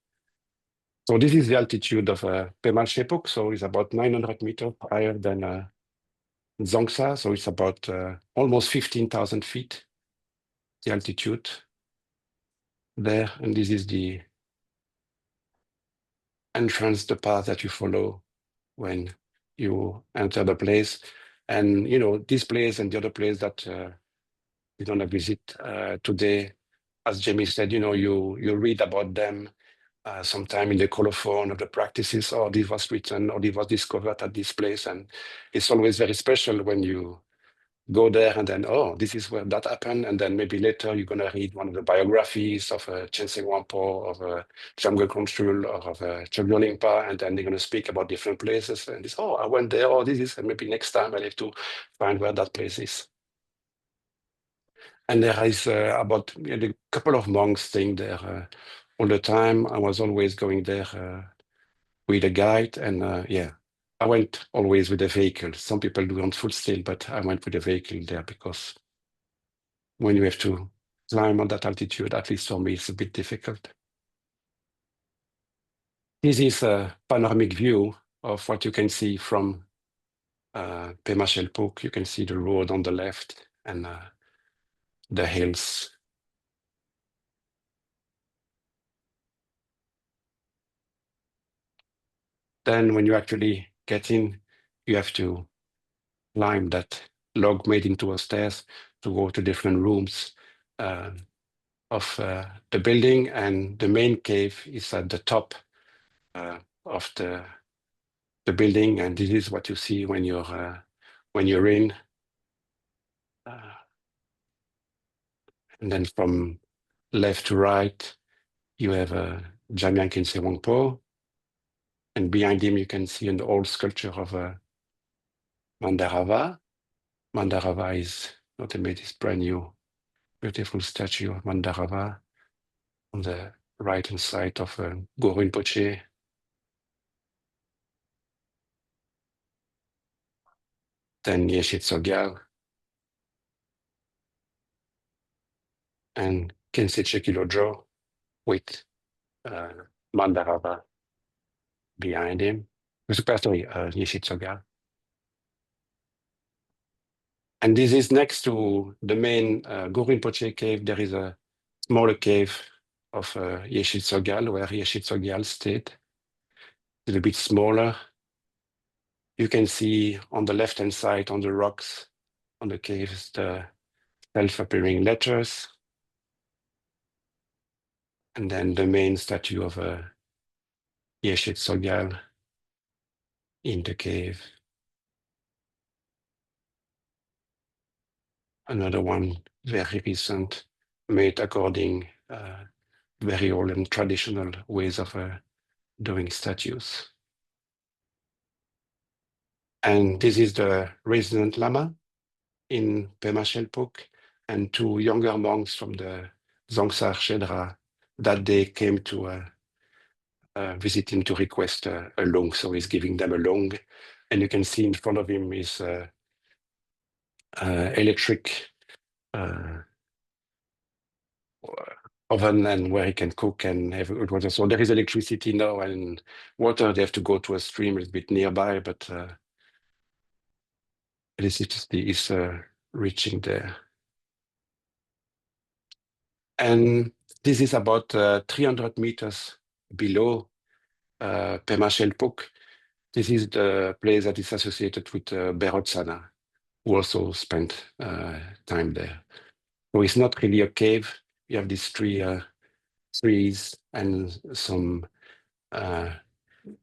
So this is the altitude of Pema Shelpuk. So it's about 900 meters higher than Dzongsar. So it's about almost 15,000 feet, the altitude there. And this is the entrance, the path that you follow when you enter the place. And, you know, this place and the other place that we're going to visit today, as Jamie said, you know, you read about them sometime in the colophon of the practices, or this was written, or this was discovered at this place. And it's always very special when you go there and then, oh, this is where that happened. And then maybe later you're going to read one of the biographies of Khyentse Wangpo, of Jamyang Khyentse Wangpo, or of Chogyam Lingpa, and then they're going to speak about different places. And this, oh, I went there, oh, this is, and maybe next time I'll have to find where that place is. And there is about a couple of monks staying there all the time. I was always going there with a guide, and yeah, I went always with a vehicle. Some people do on foot still, but I went with a vehicle there because when you have to climb on that altitude, at least for me, it's a bit difficult. This is a panoramic view of what you can see from Pema Shelpuk. You can see the road on the left and the hills. Then when you actually get in, you have to climb that log made into a stairs to go to different rooms of the building, and the main cave is at the top of the building, and this is what you see when you're in. And then from left to right, you have Jamyang Khyentse Wangpo, and behind him you can see an old sculpture of Mandarava. Mandarava is not made this brand new, beautiful statue of Mandarava on the right-hand side of Go Rinpoche. Then Yeshe Tsogyal and Khyentse Chekilodro with Mandarava behind him. Sorry, Yeshe Tsogyal. And this is next to the main Go Rinpoche cave. There is a smaller cave of Yeshe Tsogyal, where Yeshe Tsogyal stayed. A little bit smaller. You can see on the left-hand side, on the rocks, on the caves, the self-appearing letters. And then the main statue of Yeshe Tsogyal in the cave. Another one, very recent, made according very old and traditional ways of doing statues. And this is the resident Lama in Pema Shelpuk, and two younger monks from the Dzongsar Shedra that they came to visit him to request a lung. So he's giving them a lung, and you can see in front of him is electric oven, and where he can cook and have water. So there is electricity now and water. They have to go to a stream a bit nearby, but electricity is reaching there. And this is about 300 meters below Pema Shelpuk. This is the place that is associated with Berotsana, who also spent time there. So it's not really a cave. You have these trees and some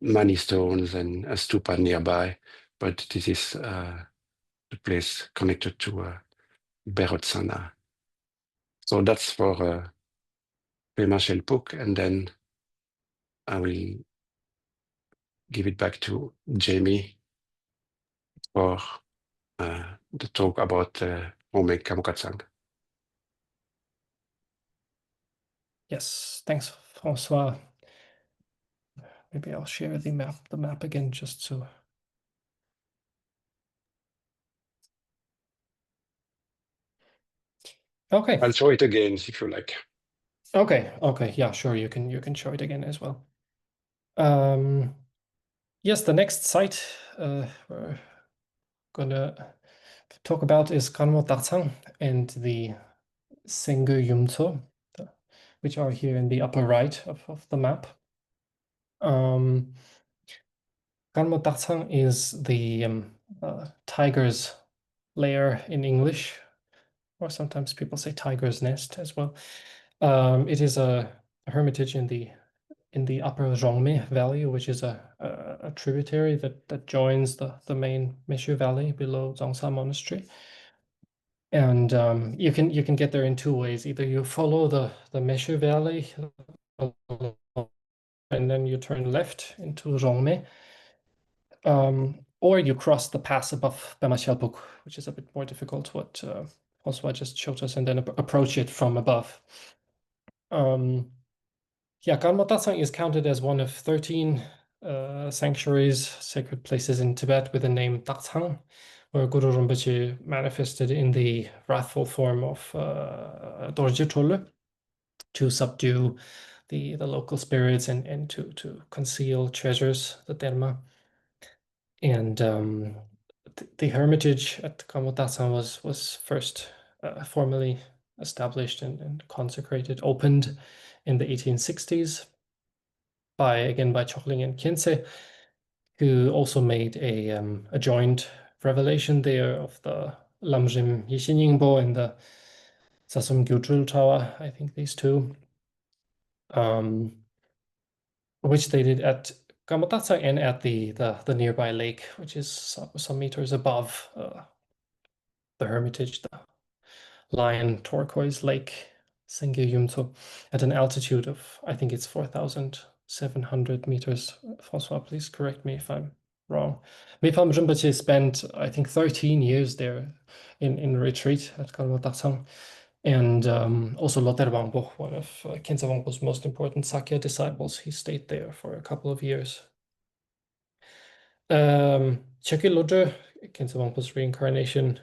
many stones and a stupa nearby, but this is the place connected to Berotsana. So that's for Pema Shelpuk, and then I will give it back to Jamie for the talk about Ome Kamokatsang. Yes, thanks, François. Maybe I'll share the map again just to. Okay. I'll show it again if you like. Okay. Yeah, sure. You can show it again as well. Yes, the next site we're gonna talk about is Kanmo Tartsang and the Senge Yumtso, which are here in the upper right of the map. Kanmo Tartsang is the tiger's lair in English, or sometimes people say tiger's nest as well. It is a hermitage in the upper Zhongme Valley, which is a tributary that joins the main Meshu Valley below Dzongsar Monastery. And you can get there in two ways. Either you follow the Meshu Valley and then you turn left into Zhongme, or you cross the pass above Pema Shelpuk, which is a bit more difficult, what François just showed us, and then approach it from above. Yeah, Kanmo Tartsang is counted as one of 13 sanctuaries, sacred places in Tibet with the name Tartsang, where Guru Rinpoche manifested in the wrathful form of Dorje Tolle to subdue the local spirits and to conceal treasures, the Dharma. And the hermitage at Kanmo Tartsang was first formally established and consecrated, opened in the 1860s by Chokling and Khyentse, who also made a joint revelation there of the Lamjim Yishinyingbo and the Sasum Gyutrul Tower, I think these two, which they did at Gamotatsa and at the nearby lake, which is some meters above the hermitage, the lion turquoise lake, Senge Yumto, at an altitude of, I think it's 4,700 meters. François, please correct me if I'm wrong. Mipam Rinpoche spent, I think, 13 years there in retreat at Gamotatsa. And also Loter Wangpo, one of Khyentse Wangpo's most important Sakya disciples, he stayed there for a couple of years. Chökyi Lodro, Khyentse Wangpo's reincarnation,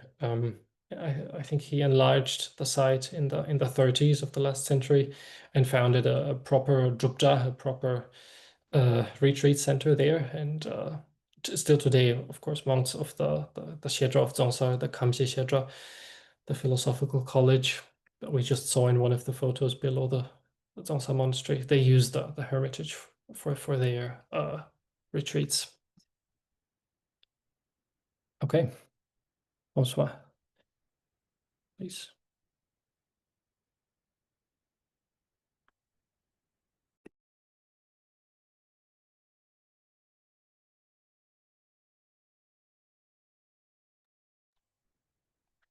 I think he enlarged the site in the 30s of the last century and founded a proper drupja, a proper retreat center there. And still today, of course, monks of the Shedra of Dzongsar, the Kamje Shedra, the philosophical college that we just saw in one of the photos below the Dzongsar monastery, they use the hermitage for their retreats. Okay, François, please.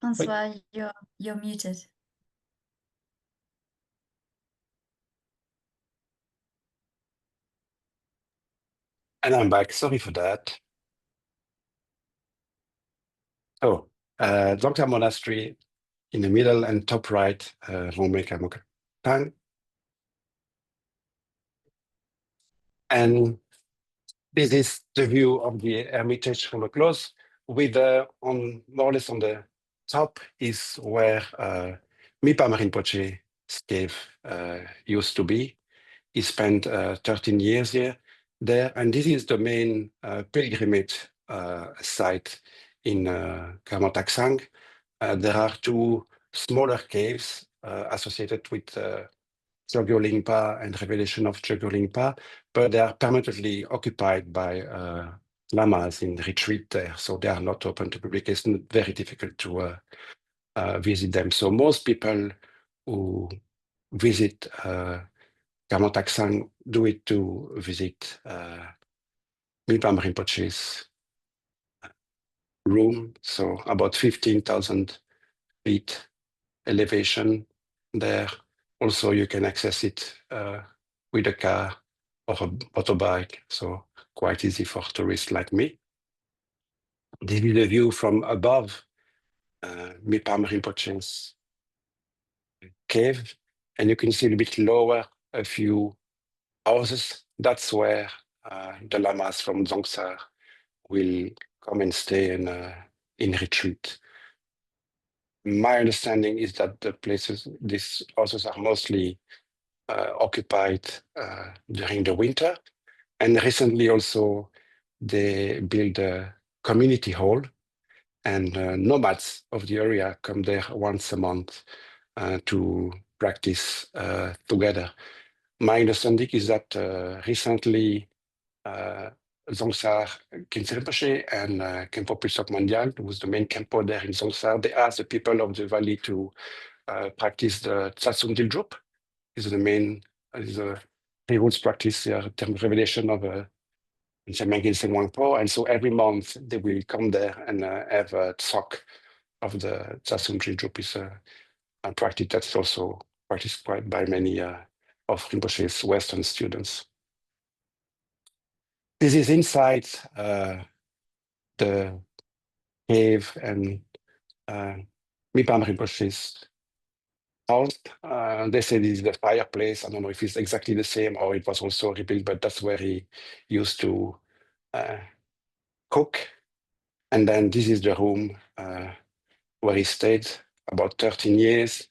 François, you're muted. And I'm back. Sorry for that. Oh, Dzongsar Monastery in the middle and top right, Rome Kamokatang. And this is the view of the Hermitage from the close. With on more or less on the top is where Mipam Rinpoche's cave used to be. He spent 13 years there, and this is the main pilgrimage site in Gamotaksang. There are two smaller caves associated with Chogyal Lingpa and Revelation of Chogyal Lingpa, but they are permanently occupied by lamas in retreat there, so they are not open to public. It's very difficult to visit them. So most people who visit Gamotaksang do it to visit Mipam Rinpoche's room, so about 15,000 feet elevation there. Also, you can access it with a car or a motorbike, so quite easy for tourists like me. This is the view from above Mipam Rinpoche's cave, and you can see a bit lower a few houses. That's where the lamas from Dzongsar will come and stay in retreat. My understanding is that the places, these houses are mostly occupied during the winter. And recently also, they built a community hall, and nomads of the area come there once a month to practice together. My understanding is that recently, Dzongsar Khyentse Rinpoche and Khenpo Pilsok Mondial, who was the main Khenpo there in Dzongsar, they asked the people of the valley to practice the Tsatsum Dildrup. This is the main, is a three rules practice, term revelation of Jamyang Khyentse Wangpo. And so every month they will come there and have a talk of the Tsatsum Dildrup. Is a practice that's also practiced quite by many of Rinpoche's Western students. This is inside the cave and Mipam Rinpoche's house. They say this is the fireplace. I don't know if it's exactly the same or it was also rebuilt, but that's where he used to cook. And then this is the room where he stayed about 13 years.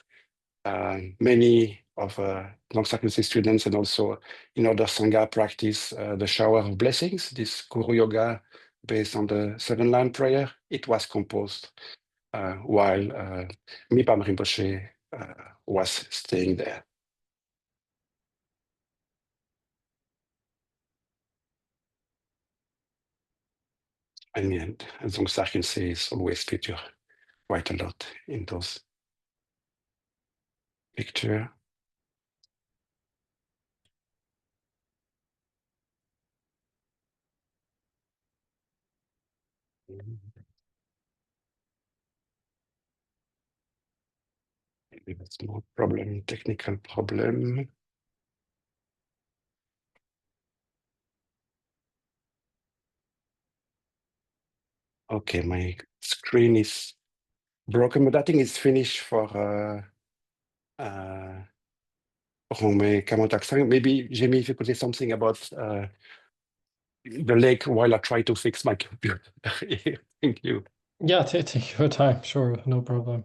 Many of Dzongsar Khyentse students and also in other Sangha practice the shower of blessings, this Guru Yoga based on the 7-line prayer. It was composed while Mipam Rinpoche was staying there. And Dzongsar Khyentse is always featured quite a lot in those pictures. Maybe that's no problem, technical problem. Okay, my screen is broken, but I think it's finished for Rongmei Kamontaksang. Maybe, Jamie, if you could say something about the lake while I try to fix my computer. Thank you. Yeah, take your time. Sure, no problem.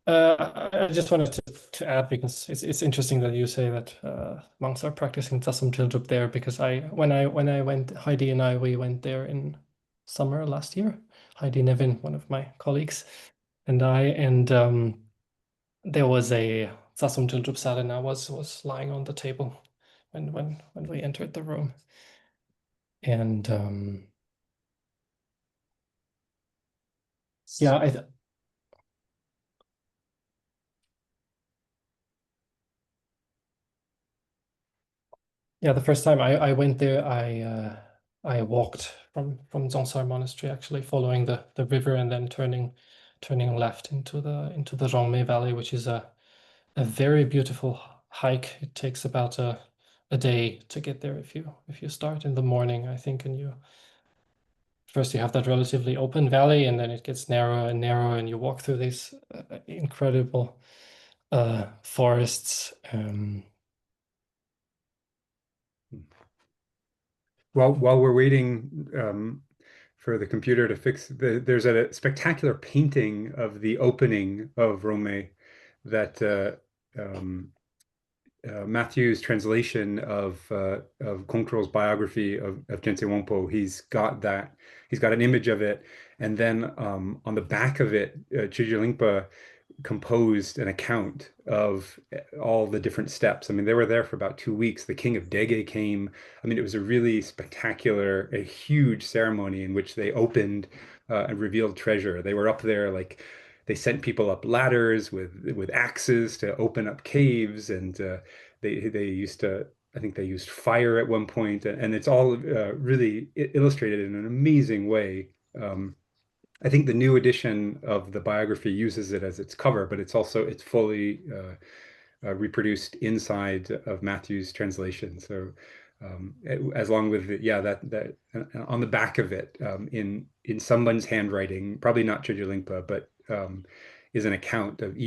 I just wanted to add, because it's interesting that you say that monks are practicing Tsasom Triljup there, because when I went, Heidi and we went there in summer last year. Heidi Nevin, one of my colleagues, and there was a Tsasom Triljup sadhana was lying on the table when we entered the room, and yeah, yeah, the first time I went there, I walked from Dzongsar Monastery, actually following the river and then turning left into the Rongmei Valley, which is a very beautiful hike. It takes about a day to get there if you start in the morning, I think, and first you have that relatively open valley, and then it gets narrower and narrower, and you walk through these incredible forests. While we're waiting for the computer to fix, there's a spectacular painting of the opening of Rongmei that Matthew's translation of Kongtrul's biography of Khyentse Wangpo, he's got an image of it, and then on the back of it, Chögyal Lingpa composed an account of all the different steps. I mean, they were there for about 2 weeks. The king of Dege came. I mean, it was a really spectacular, a huge ceremony in which they opened and revealed treasure. They were up there, like, they sent people up ladders with axes to open up caves, and they used to, I think they used fire at one point, and it's all really illustrated in an amazing way. I think the new edition of the biography uses it as its cover, but it's fully reproduced inside of Matthew's translation. So as long with that on the back of it, in someone's handwriting, probably not Chögyal Lingpa, but is an account of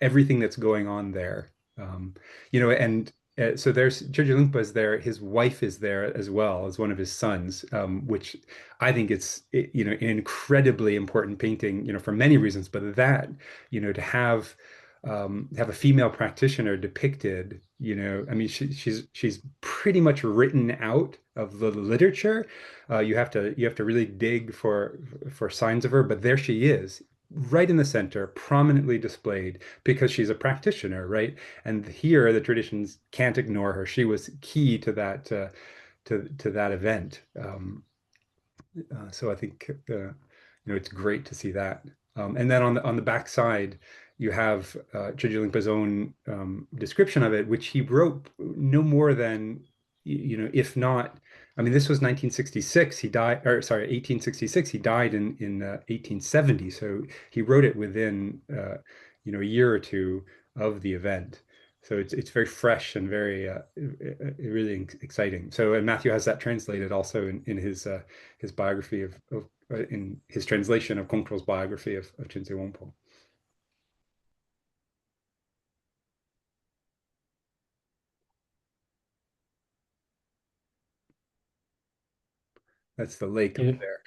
everything that's going on there. And so there's Chögyal Lingpa is there. His wife is there as well as one of his sons, which I think it's an incredibly important painting, for many reasons. But that, to have a female practitioner depicted, I mean, she's pretty much written out of the literature. You have to really dig for signs of her, but there she is, right in the center, prominently displayed, because she's a practitioner, right? And here the traditions can't ignore her. She was key to that to that event. So I think it's great to see that. And then on the back side, you have Chögyal Lingpa's own description of it, which he wrote no more than, if not, I mean, this was 1966. He died, or sorry, 1866. He died in 1870. So he wrote it within a year or two of the event. So it's very fresh and very really exciting. So, and Matthew has that translated also in his biography of in his translation of Kongtrul's biography of Khyentse Wangpo. That's the lake up there.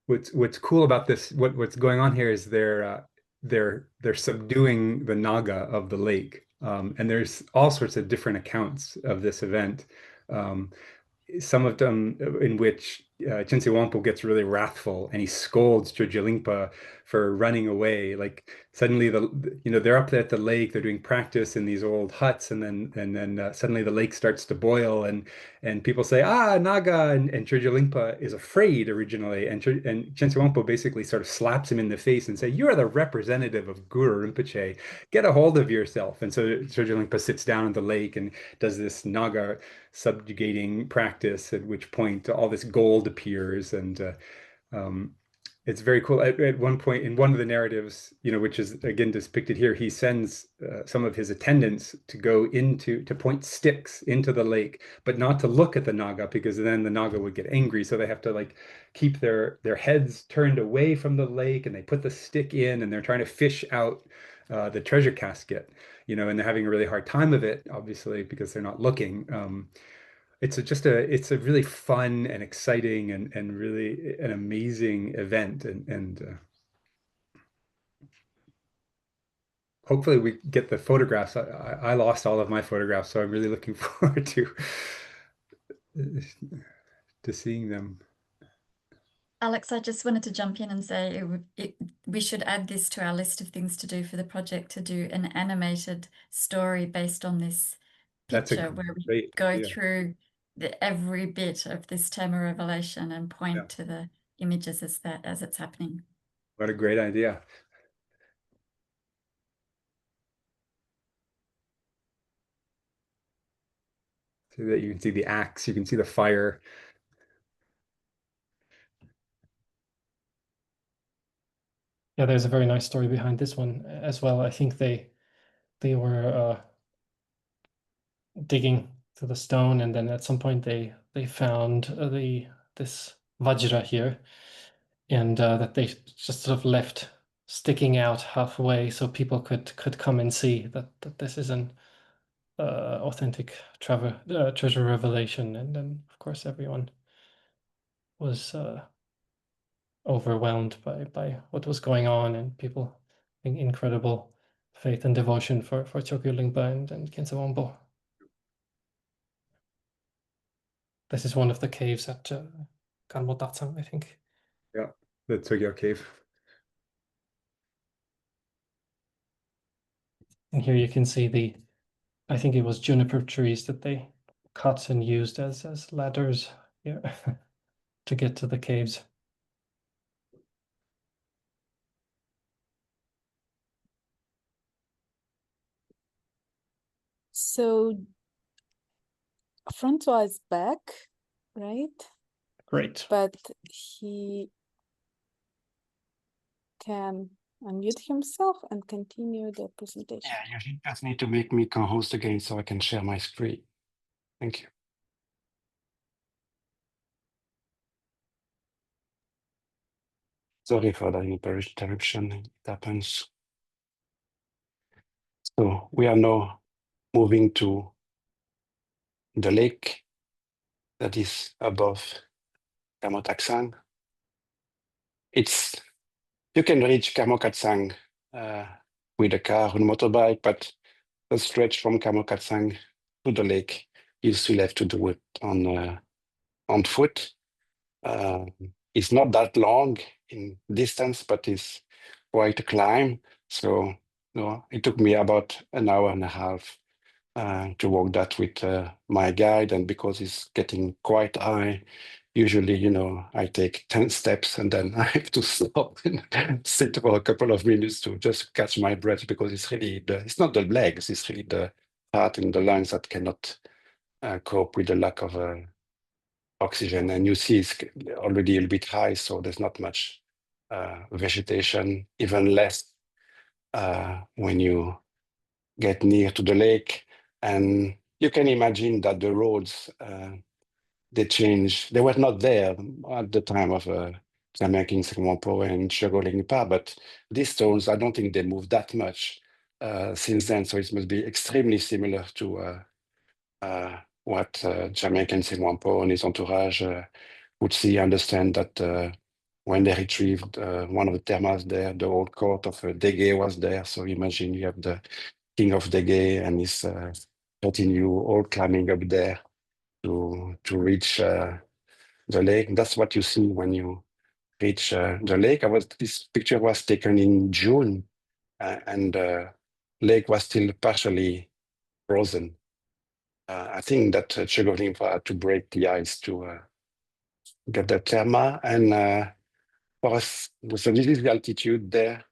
What's cool about this, what's going on here is they're subduing the Naga of the lake, and there's all sorts of different accounts of this event. Some of them in which Khyentse Wangpo gets really wrathful and he scolds Chögyal Lingpa for running away. Like suddenly they're up there at the lake, they're doing practice in these old huts, and then suddenly the lake starts to boil and people say, ah, Naga, and Chögyal Lingpa is afraid originally, and Khyentse Wangpo basically sort of slaps him in the face and say, you are the representative of Guru Rinpoche, get a hold of yourself. And so Chögyal Lingpa sits down in the lake and does this Naga subjugating practice, at which point all this gold appears, and it's very cool. At one point in one of the narratives, which is again depicted here, he sends some of his attendants to go to point sticks into the lake, but not to look at the Naga, because then the Naga would get angry. So they have to like keep their heads turned away from the lake, and they put the stick in, and they're trying to fish out the treasure casket, and they're having a really hard time of it, obviously, because they're not looking. It's a really fun and exciting and really an amazing event, and hopefully we get the photographs. I lost all of my photographs, so I'm really looking forward to seeing them. Alex, I just wanted to jump in and say we should add this to our list of things to do for the project, to do an animated story based on this picture where we go through every bit of this Tema revelation and point to the images as it's happening. What a great idea. So that you can see the axe, you can see the fire. Yeah, there's a very nice story behind this one as well. I think they were digging to the stone, and then at some point they found this Vajra here, and that they just sort of left sticking out halfway so people could come and see that this is an authentic treasure revelation. And then of course everyone was overwhelmed by what was going on, and people having incredible faith and devotion for Chögyal Lingpa and Khyentse Wangpo. This is one of the caves at Kanmo Datsang, I think. Yeah, the Tsogyal cave. And here you can see I think it was juniper trees that they cut and used as ladders here to get to the caves. So François is back, right? Great. But he can unmute himself and continue the presentation. Yeah, you just need to make me co-host again so I can share my screen. Thank you. Sorry for the interruption. It happens. So we are now moving to the lake that is above Kamo Taksang. You can reach Kamo Katsang with a car or a motorbike, but the stretch from Kamo Katsang to the lake, you still have to do it on foot. It's not that long in distance, but it's quite a climb. So it took me about an hour and a half to walk that with my guide, and because it's getting quite high, usually, I take 10 steps and then I have to stop and sit for a couple of minutes to just catch my breath, because it's really it's not the legs, it's really the heart and the lungs that cannot cope with the lack of oxygen. And you see it's already a little bit high, so there's not much vegetation, even less when you get near to the lake. And you can imagine that the roads, they change. They were not there at the time of Jamyang Khyentse Wangpo and Chögyal Lingpa, but these stones, I don't think they moved that much since then. So it must be extremely similar to what Jamyang Khyentse Wangpo and his entourage would see. Understand that when they retrieved one of the termas there, the old court of Dege was there. So imagine you have the king of Dege and his retinue all climbing up there to reach the lake. That's what you see when you reach the lake. This picture was taken in June, and the lake was still partially frozen. I think that Chögyam had to break the ice to get the therma. And for us, so this is the altitude there.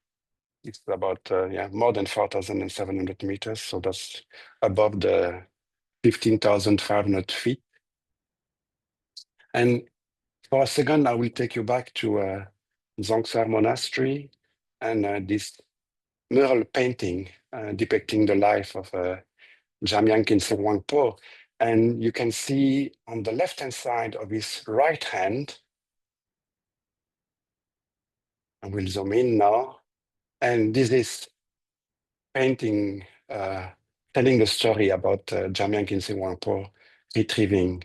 It's about more than 4,700 meters. So that's above the 15,500 feet. And for a second, I will take you back to Dzongsar Monastery and this mural painting depicting the life of Jamyang Khyentse Wangpo. And you can see on the left-hand side of his right hand, I will zoom in now, and this is painting telling the story about Jamyang Khyentse Wangpo retrieving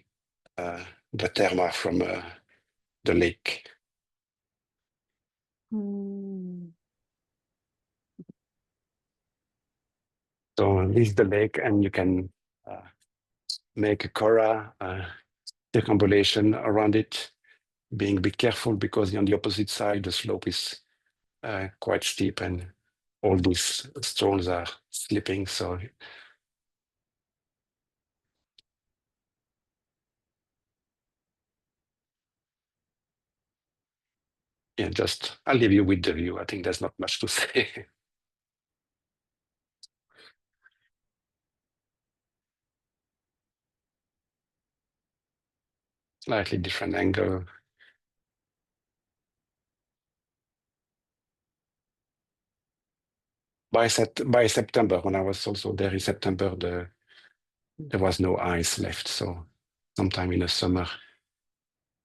the therma from the lake. So this is the lake, and you can make a kora circumambulation around it, being a bit careful because on the opposite side the slope is quite steep and all these stones are slipping. So yeah, I'll leave you with the view. I think there's not much to say. Slightly different angle. By September, when I was also there in September, there was no ice left. So sometime in the summer,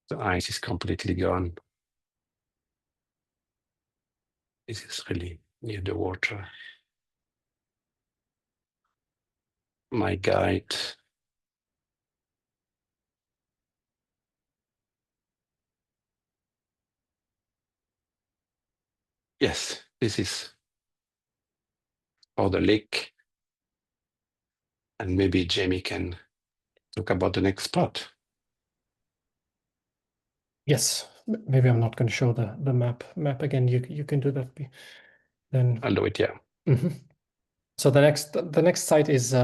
the ice is completely gone. This is really near the water. My guide. Yes, this is for the lake. And maybe Jamie can talk about the next spot. Yes, maybe I'm not going to show the map again. You can do that. Then I'll do it, yeah. So the next site is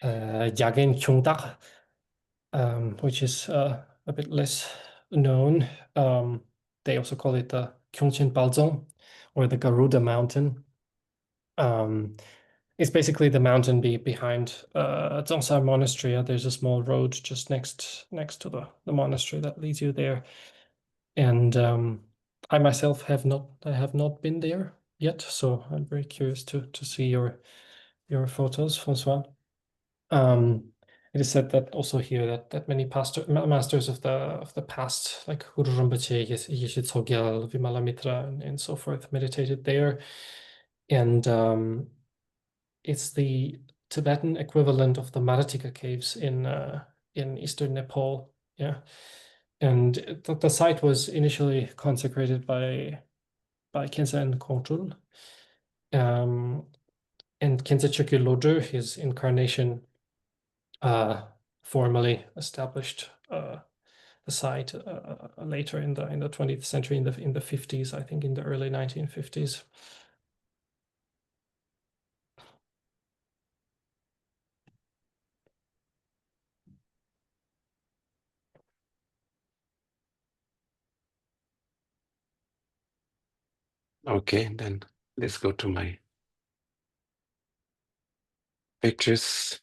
Yagen Chungdak, which is a bit less known. They also call it the Kyongchen Balzong, or the Garuda Mountain. It's basically the mountain behind Dzongsar Monastery. There's a small road just next to the monastery that leads you there. And I myself have not been there yet, so I'm very curious to see your photos, François. It is said that also here that many masters of the past, like Guru Rinpoche, Yeshe Tsogyal, Vimalamitra, and so forth, meditated there. And it's the Tibetan equivalent of the Maratika caves in eastern Nepal. Yeah, and the site was initially consecrated by Khyentse and Kongtrul. And Khyentse Chökyi Lodrö, his incarnation, formally established the site later in the 20th century, in the 50s, I think, in the early 1950s. Okay, then let's go to my pictures.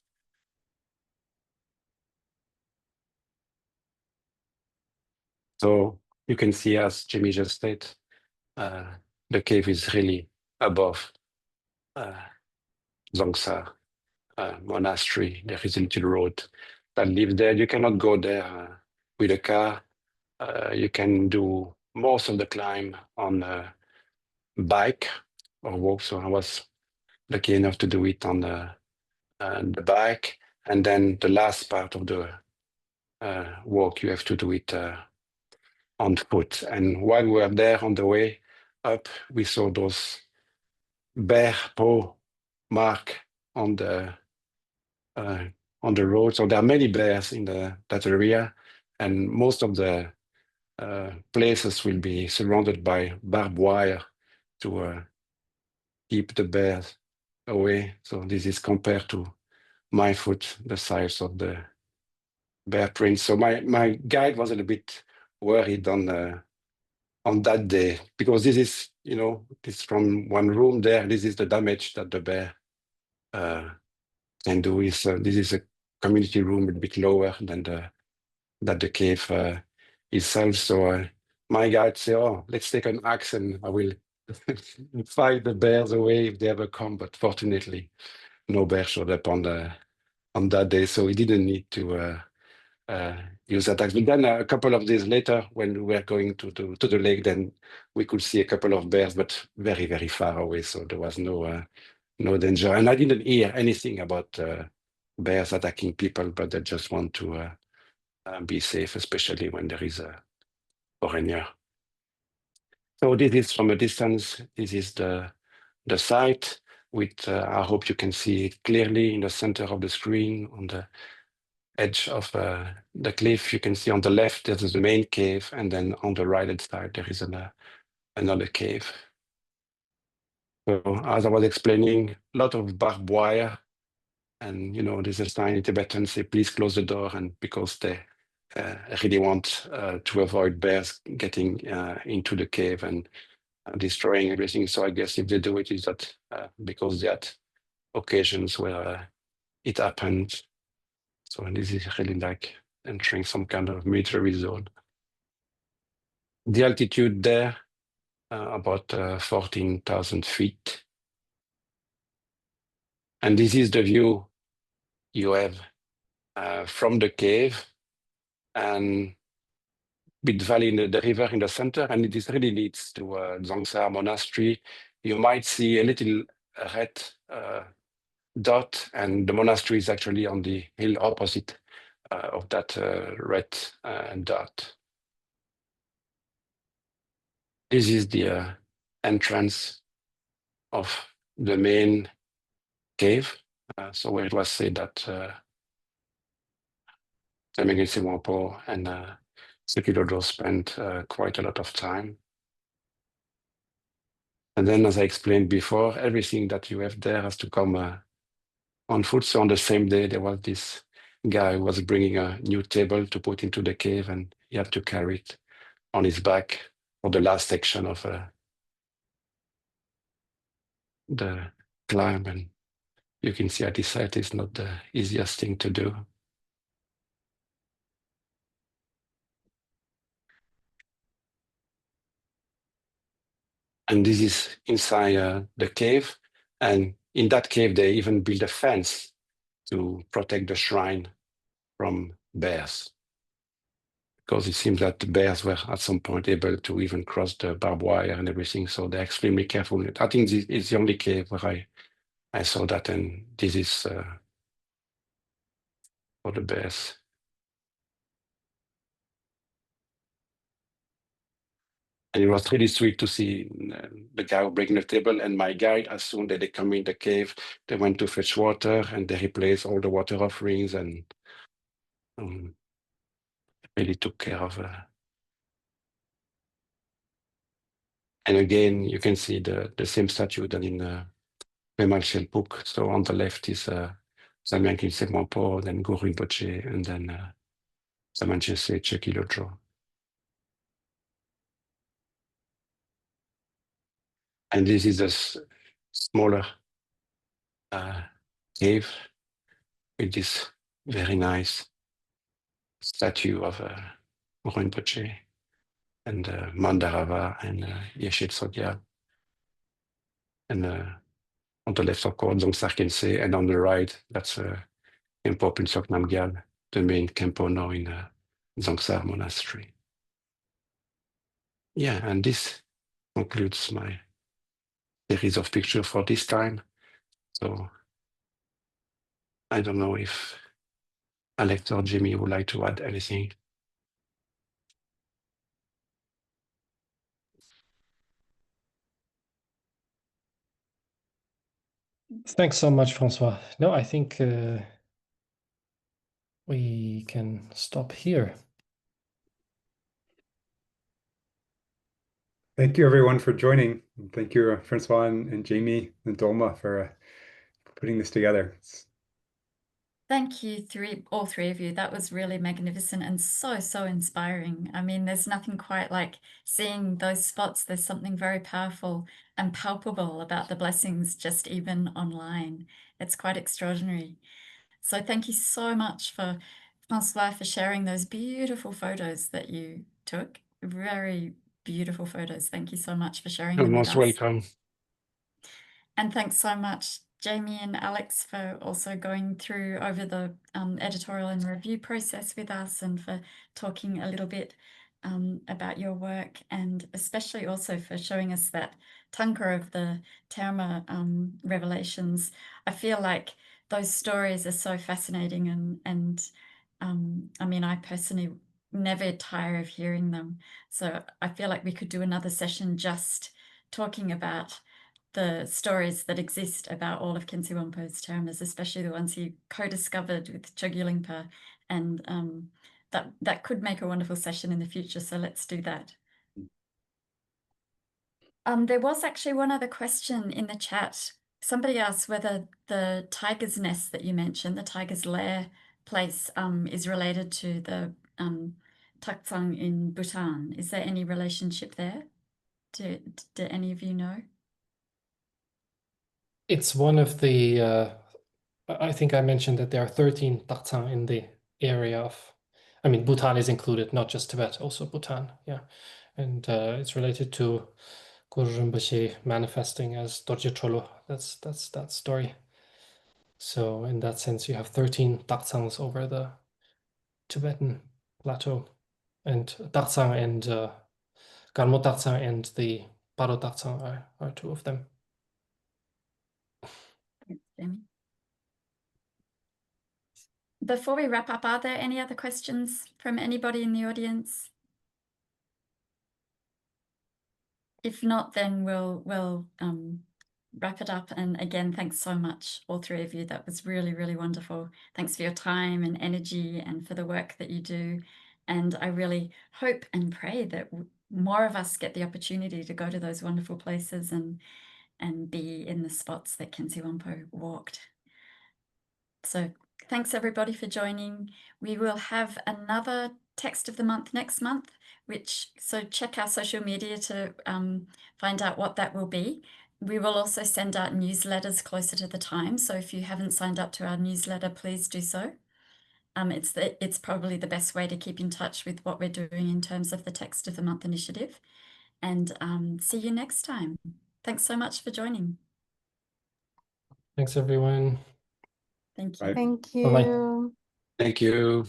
So you can see, as Jimmy just said, the cave is really above Dzongsar Monastery. There is a little road that leads there. You cannot go there with a car. You can do most of the climb on a bike or walk. So I was lucky enough to do it on the bike. And then the last part of the walk, you have to do it on foot. And while we were there on the way up, we saw those bear paw mark on the road. So there are many bears in that area, and most of the places will be surrounded by barbed wire to keep the bears away. So this is compared to my foot, the size of the bear prints. So my guide was a little bit worried on that day, because this is, you know, this from one room there. This is the damage that the bear can do. Is this is a community room a bit lower than the cave itself. So my guide said, "Oh, let's take an axe and I will fight the bears away if they ever come." But fortunately, no bear showed up on that day, so we didn't need to use that axe. But then a couple of days later, when we were going to the lake, then we could see a couple of bears, but very, very far away. So there was no danger. And I didn't hear anything about bears attacking people, but they just want to be safe, especially when there is a foreigner. So this is from a distance. This is the site with, I hope you can see it clearly in the center of the screen on the edge of the cliff. You can see on the left, there is the main cave, and then on the right-hand side, there is another cave. So as I was explaining, a lot of barbed wire, and, you know, there's a sign in Tibetan say, please close the door, and because they really want to avoid bears getting into the cave and destroying everything. So I guess if they do it, is that because they had occasions where it happened. So this is really like entering some kind of military zone. The altitude there, about 14,000 feet. And this is the view you have from the cave, and bit valley in the river in the center, and it really leads to Dzongsar monastery. You might see a little red dot, and the monastery is actually on the hill opposite of that red dot. This is the entrance of the main cave. So where it was said that Jamyang Khyentse Wangpo and Secret Mantrayāna spent quite a lot of time. And then, as I explained before, everything that you have there has to come on foot. So on the same day, there was this guy who was bringing a new table to put into the cave, and he had to carry it on his back for the last section of the climb. And you can see at this site, it's not the easiest thing to do. And this is inside the cave. And in that cave, they even built a fence to protect the shrine from bears, because it seems that the bears were at some point able to even cross the barbed wire and everything. So they're extremely careful. I think this is the only cave where I saw that, and this is for the bears. And it was really sweet to see the guy breaking the table, and my guide, as soon as they come in the cave, they went to fetch water, and they replaced all the water offerings, and really took care of and again, you can see the same statue than in Pemal Shelpuk. So on the left is Jamyang Khyentse Wangpo, then Guru Rinpoche, and then Samanche Seche Kilodro. And this is a smaller cave with this very nice statue of Guru Rinpoche and Mandarava and Yeshe Tsogyal. And on the left, of course, Dzongsar Khyentse, and on the right, that's Khenpo Punsok Namgyal, the main Khenpo now in Dzongsar Monastery. Yeah, and this concludes my series of pictures for this time. So I don't know if Alex or Jimmy would like to add anything. Thanks so much, François. No, I think we can stop here. Thank you, everyone, for joining. And thank you, Francois and Jamie and Dolma for putting this together. Thank you, all three of you. That was really magnificent and so, so inspiring. I mean, there's nothing quite like seeing those spots. There's something very powerful and palpable about the blessings, just even online. It's quite extraordinary. So thank you so much for François for sharing those beautiful photos that you took. Very beautiful photos. Thank you so much for sharing You're them with most us. welcome. And thanks so much, Jamie and Alex, for also going through over the editorial and review process with us, and for talking a little bit about your work, and especially also for showing us that tanka of the Terma revelations. I feel like those stories are so fascinating, and I mean, I personally never tire of hearing them. So I feel like we could do another session just talking about the stories that exist about all of Khyentse Wangpo's Termas, especially the ones he co-discovered with Chogyal Lingpa, and that could make a wonderful session in the future. So let's do that. There was actually one other question in the chat. Somebody asked whether the tiger's nest that you mentioned, the tiger's lair place, is related to the Taktsang in Bhutan. Is there any relationship there? Do any of you know? It's one of the, I think I mentioned that there are 13 Taktsang in the area of, I mean, Bhutan is included, not just Tibet, also Bhutan, yeah. And it's related to Guru Rinpoche manifesting as Dorje Cholo. That's that story. So in that sense, you have 13 Taktsangs over the Tibetan plateau. And Taktsang and Galmo Taktsang and the Paro Taktsang are two of them. Before we wrap up, are there any other questions from anybody in the audience? If not, then we'll wrap it up. And again, thanks so much, all three of you. That was really, really wonderful. Thanks for your time and energy and for the work that you do. And I really hope and pray that more of us get the opportunity to go to those wonderful places and be in the spots that Khyentse Wangpo walked. So thanks everybody for joining. We will have another text of the month next month, so check our social media to find out what that will be. We will also send out newsletters closer to the time. So if you haven't signed up to our newsletter, please do so. It's probably the best way to keep in touch with what we're doing in terms of the Text of the Month initiative. And see you next time. Thanks so much for joining. Thanks, everyone. Thank you. Bye. Thank you. Bye-bye. Thank you.